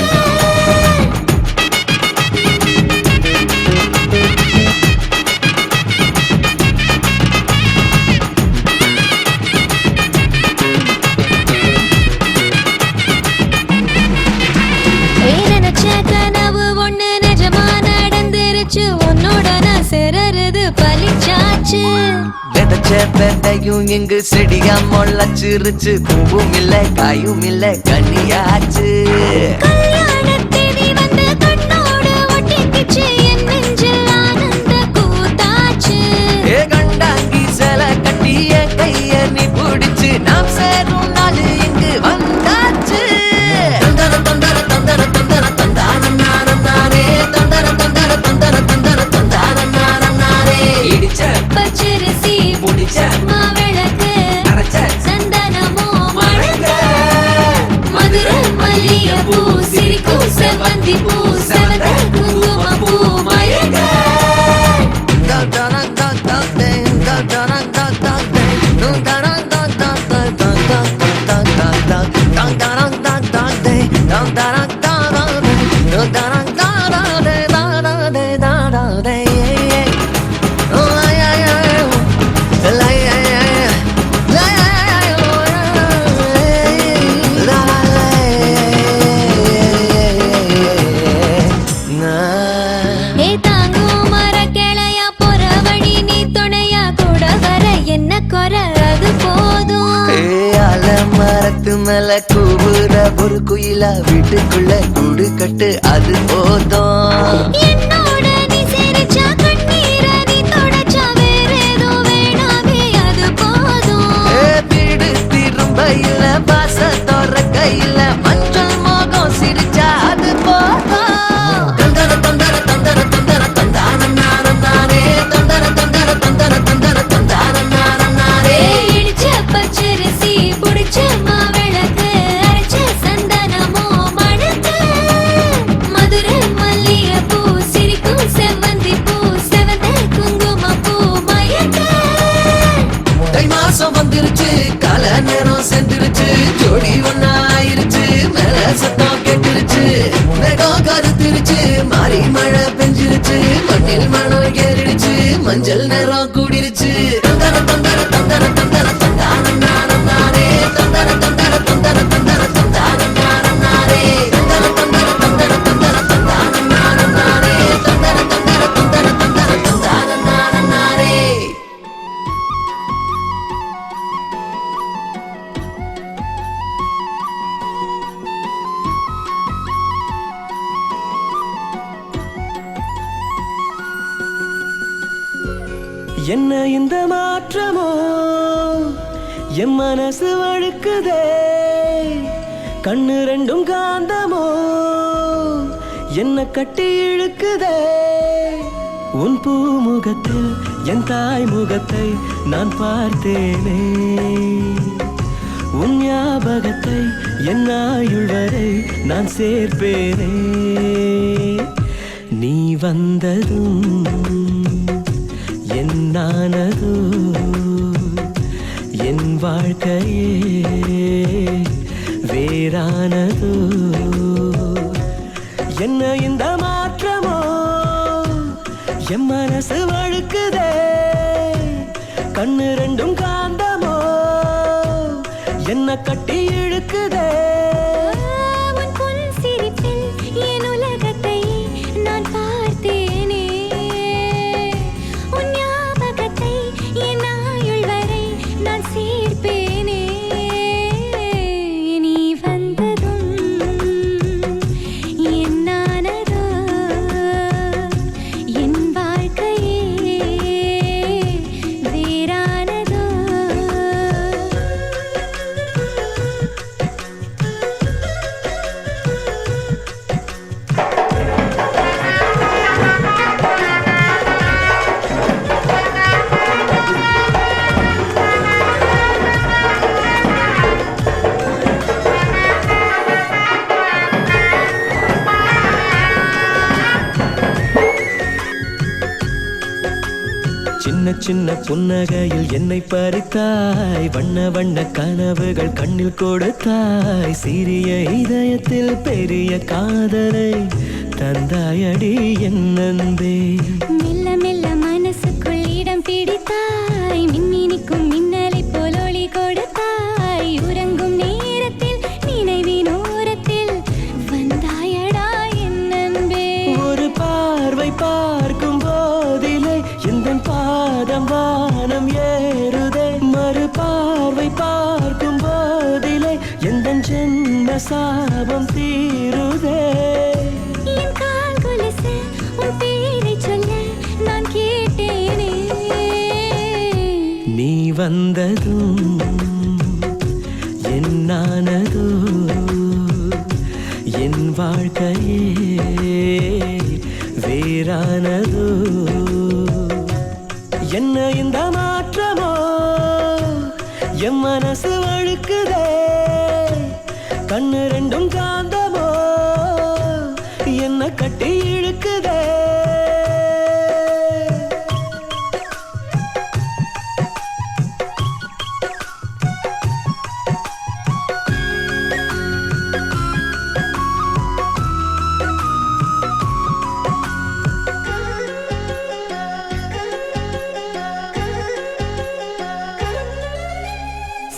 நினைச்ச கனவு ஒண்ணு நிஜமா நடந்துருச்சு உன்னோட நான் சிறருது பலிச்சாச்சு விதைச்ச விதையும் இங்கு செடியா முளைச்சிருச்சு பூவும் இல்ல காயும் இல்ல கனியாச்சு கல்யாணத்தேதி வந்து கண்ணோடு ஒட்டிக்கிச்சு என் நெஞ்சில் ஆனந்த கூத்தாச்சு ஏ கண்டாங்கி சில கட்டிய கைய நீ பிடிச்சு நாம் சேரும் நாள் இங்கு வந்தாச்சு தந்தர தந்தர தந்தர தந்தர தந்தானே தந்தர தந்தர தந்தர தந்தர தந்தானே இடிச்ச பச்சரிசி புடிச்ச மாவிளக்கு அரைச்ச சந்தனமோ மணக்க மதுரை மல்லிகைப்பூ சிரிக்கும் செவ்வந்தி பூ செவந்த குங்குமப்பூ மயக்க ஏ தாங்கும் மரக்கிளையா போற வழி நீ துணையா கூட வர என்ன குறை அது போதும் மரத்து மேல கூவுற ஒரு குயிலா வீட்டுக்குள்ள கூடு கட்டு அது போதும் என்னோட நீ சிரிச்சா கண்ணீர நீ தொடச்சா வேற ஏதோ வேணாமே அது போதும் வீடு திரும்ப இல்ல பாச தோற கையில மஞ்சள் மோகம் சிரிச்சா அது போதும் தந்தர தந்தர தந்தர தந்தர தந்தானே தந்தர தந்தர தந்தர தந்தர தந்தானே இடிச்ச பச்சரிசி புடிச்ச மாவிளக்கு அரைச்ச சந்தனமோ மணக்க மதுரை மல்லிகைப்பூ சிரிக்கும் செவ்வந்தி பூ செவந்த குங்குமப்பூ மயக்க தை மாசம் வந்துருச்சு கால நேரம் சென்றுருச்சு ஜோடி ஒன்னாயிருச்சு மேல சத்தம் கெட்டுருச்சு மேகம் கருத்துருச்சு மாறி மழை பெஞ்சிருச்சு மண்ணில் மணம் ஏறிடுச்சு மஞ்சள் நேரம் கூடிருச்சு தந்தர தந்தர தந்தர தந்தர தந்தானே தந்தர தந்தர தந்தர தந்தர தந்தானே தந்தர தந்தர தந்தர தந்தர தந்தானே தந்தர தந்தர தந்தர தந்தர தந்தானே என்ன இந்த மாற்றமோ என் மனசு வழுக்குதே கண்ணு ரெண்டும் காந்தமோ என்ன கட்டி இழுக்குதே உன் பூமுகத்தில் என் தாய் முகத்தை நான் பார்த்தேனே உன் ஞாபகத்தை என் ஆயுள் வரை நான் சேர்ப்பேனே நீ வந்ததும் என்னானதோ என் வாழ்க்கையே வேறானதோ என்ன இந்த மாற்றமோ என் மனசு வழுக்குதே கண்ணு ரெண்டும் காந்தமோ என்ன கட்டி இழுக்குதே உன் பொன் சிரிப்பில் என் உலகத்தை நான் பார்த்தேனே உன் ஞாபகத்தை சின்ன சின்ன புன்னகையில் என்னை பறித்தாய், வண்ண வண்ண கனவுகள் கண்ணில் கொடுத்தாய், சிறிய இதயத்தில் பெரிய காதலை தந்தாயடி என் அன்பே. மெல்ல மெல்ல மனசுக்குள் இடம் பிடித்தாய், மின்மினிக்கும் மின்னலை போல் ஒளி கொடுத்தாய், உறங்கும் நேரத்தில் நினைவின் ஓரத்தில் வந்தாயடா என் அன்பே. ஒரு பார்வை பார்க்கும் போதிலே எந்த பாதம் வானம் ஏறுதே, மறு பார்வை பார்க்கும் போதிலே எந்த ஜென்ம சாபம் தீருதே. என் கால் கொலுசு உன் பேரை சொல்ல நான் கேட்டேனே. நீ வந்ததும் என்னானதோ என் வாழ்க்கையே வேறானதோ. என்ன இந்த மாற்றமோ என் மனசு வழுக்குதே, கண்ணு ரெண்டும் காந்தமோ என்ன கட்டி இழுக்குதே.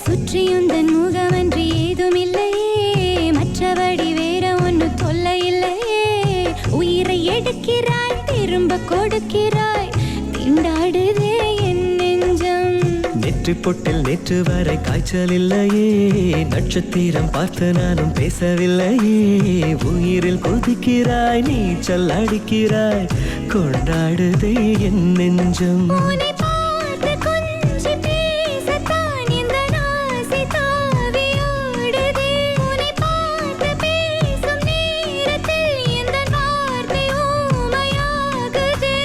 சுற்றியுந்தன் முகமன்றி ஏதுமில்லையே, மற்றபடி வேற ஒன்று தொல்லை இல்லையே. உயிரை எடுக்கிறாய் திரும்ப கொடுக்கிறாய், திண்டாடுதே என் நெஞ்சம். நெற்றி பொட்டில் நேற்று வரை காய்ச்சல் இல்லையே, நட்சத்திரம் பார்த்து நானும் பேசவில்லையே. உயிரில் கொதிக்கிறாய் நீச்சல் அடிக்கிறாய், கொண்டாடுதே என் நெஞ்சம். உன்னை பார்த்து கொஞ்சி பேசத்தான் இந்த ஆசை தாவியோடுதே. உன்னை பார்த்து பேசும் நேரத்தில் இந்த வார்த்தை ஊமையாகுதே.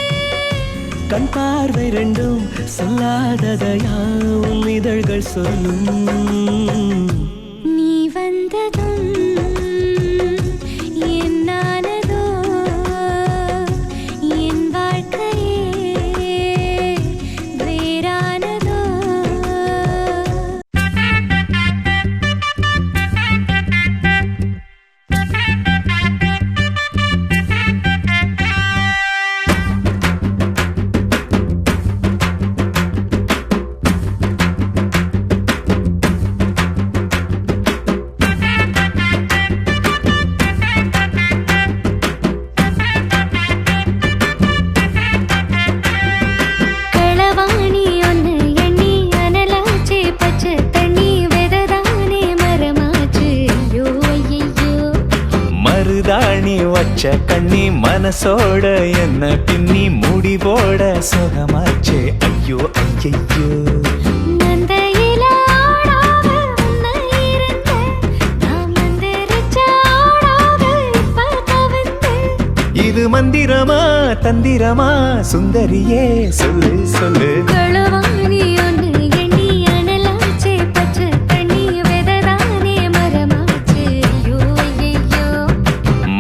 கண் பார்வை ரெண்டும் சொல்லாததையா உன் இதழ்கள் சொல்லும். நீ வந்ததும் என்னானதோ என் வாழ்க்கையே வேறானதோ. களவாணி ஒன்னு எண்ணி அனலாச்சு, பச்சை தண்ணி வெததானே மரமாச்சு. ஐயோ ஐயோ மருதாணி வச்ச கண்ணி மனசோட என்ன பின்னி மூடி போட சுகமாச்சே. ஐயோ ஐயையோ நந்தையில ஆடாத உன்னை இருந்த, நான் மந்திரிச்ச ஆடாத இப்ப கவிழ்ந்து. இது மந்திரமா தந்திரமா சுந்தரியே சொல்லு சொல்லு. களவாணி ஒன்னு எண்ணி அனலாச்சு, பச்சை தண்ணி வெததானே மரமாச்சு. ஐயோ ஐயோ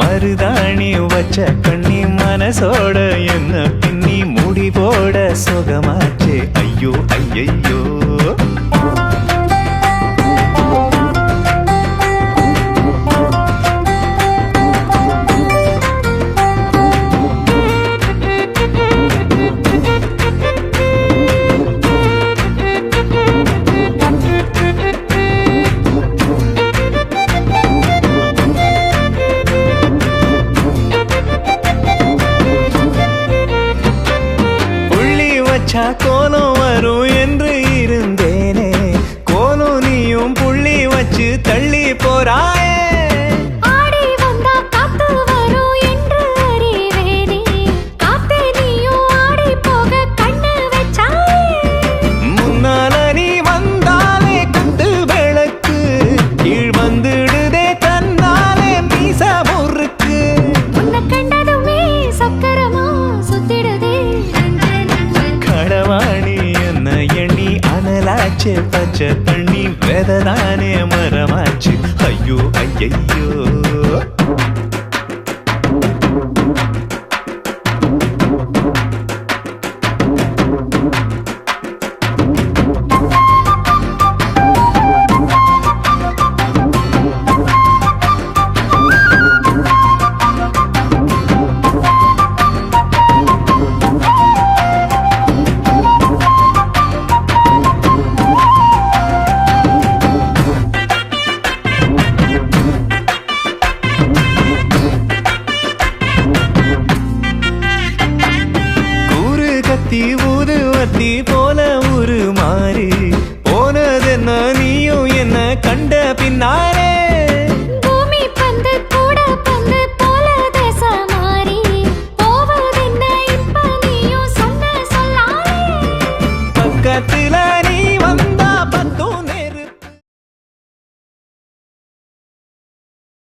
மருதாணி வச்ச கண்ணி மனசோட என்ன பின்னி மூடி போட சுகமாச்சே. ஐயோ ஐயையோ கோலம் வரும் என்று இருந்தேனே, கோலம் நீயும் புள்ளி வச்சு தள்ளி போறாயே. ஆடி வந்தா காத்து வரும் என்று அறிவேனே, காத்தே நீயும் ஆடி போக கண்ணு வச்சாயே. முன்னால நீ வந்தாலே கண்டு விளக்கு கீழ் வந்துடுதே தன்னாலே மீச முறுக்கு. உன்னை கண்டதுமே சக்கரமா சுத்திடுதே களவாணி என்ன எண்ணி அனலாச்சு, பச்சை தண்ணி வெததானே மரமாச்சு. ஐயோ ஐயையோ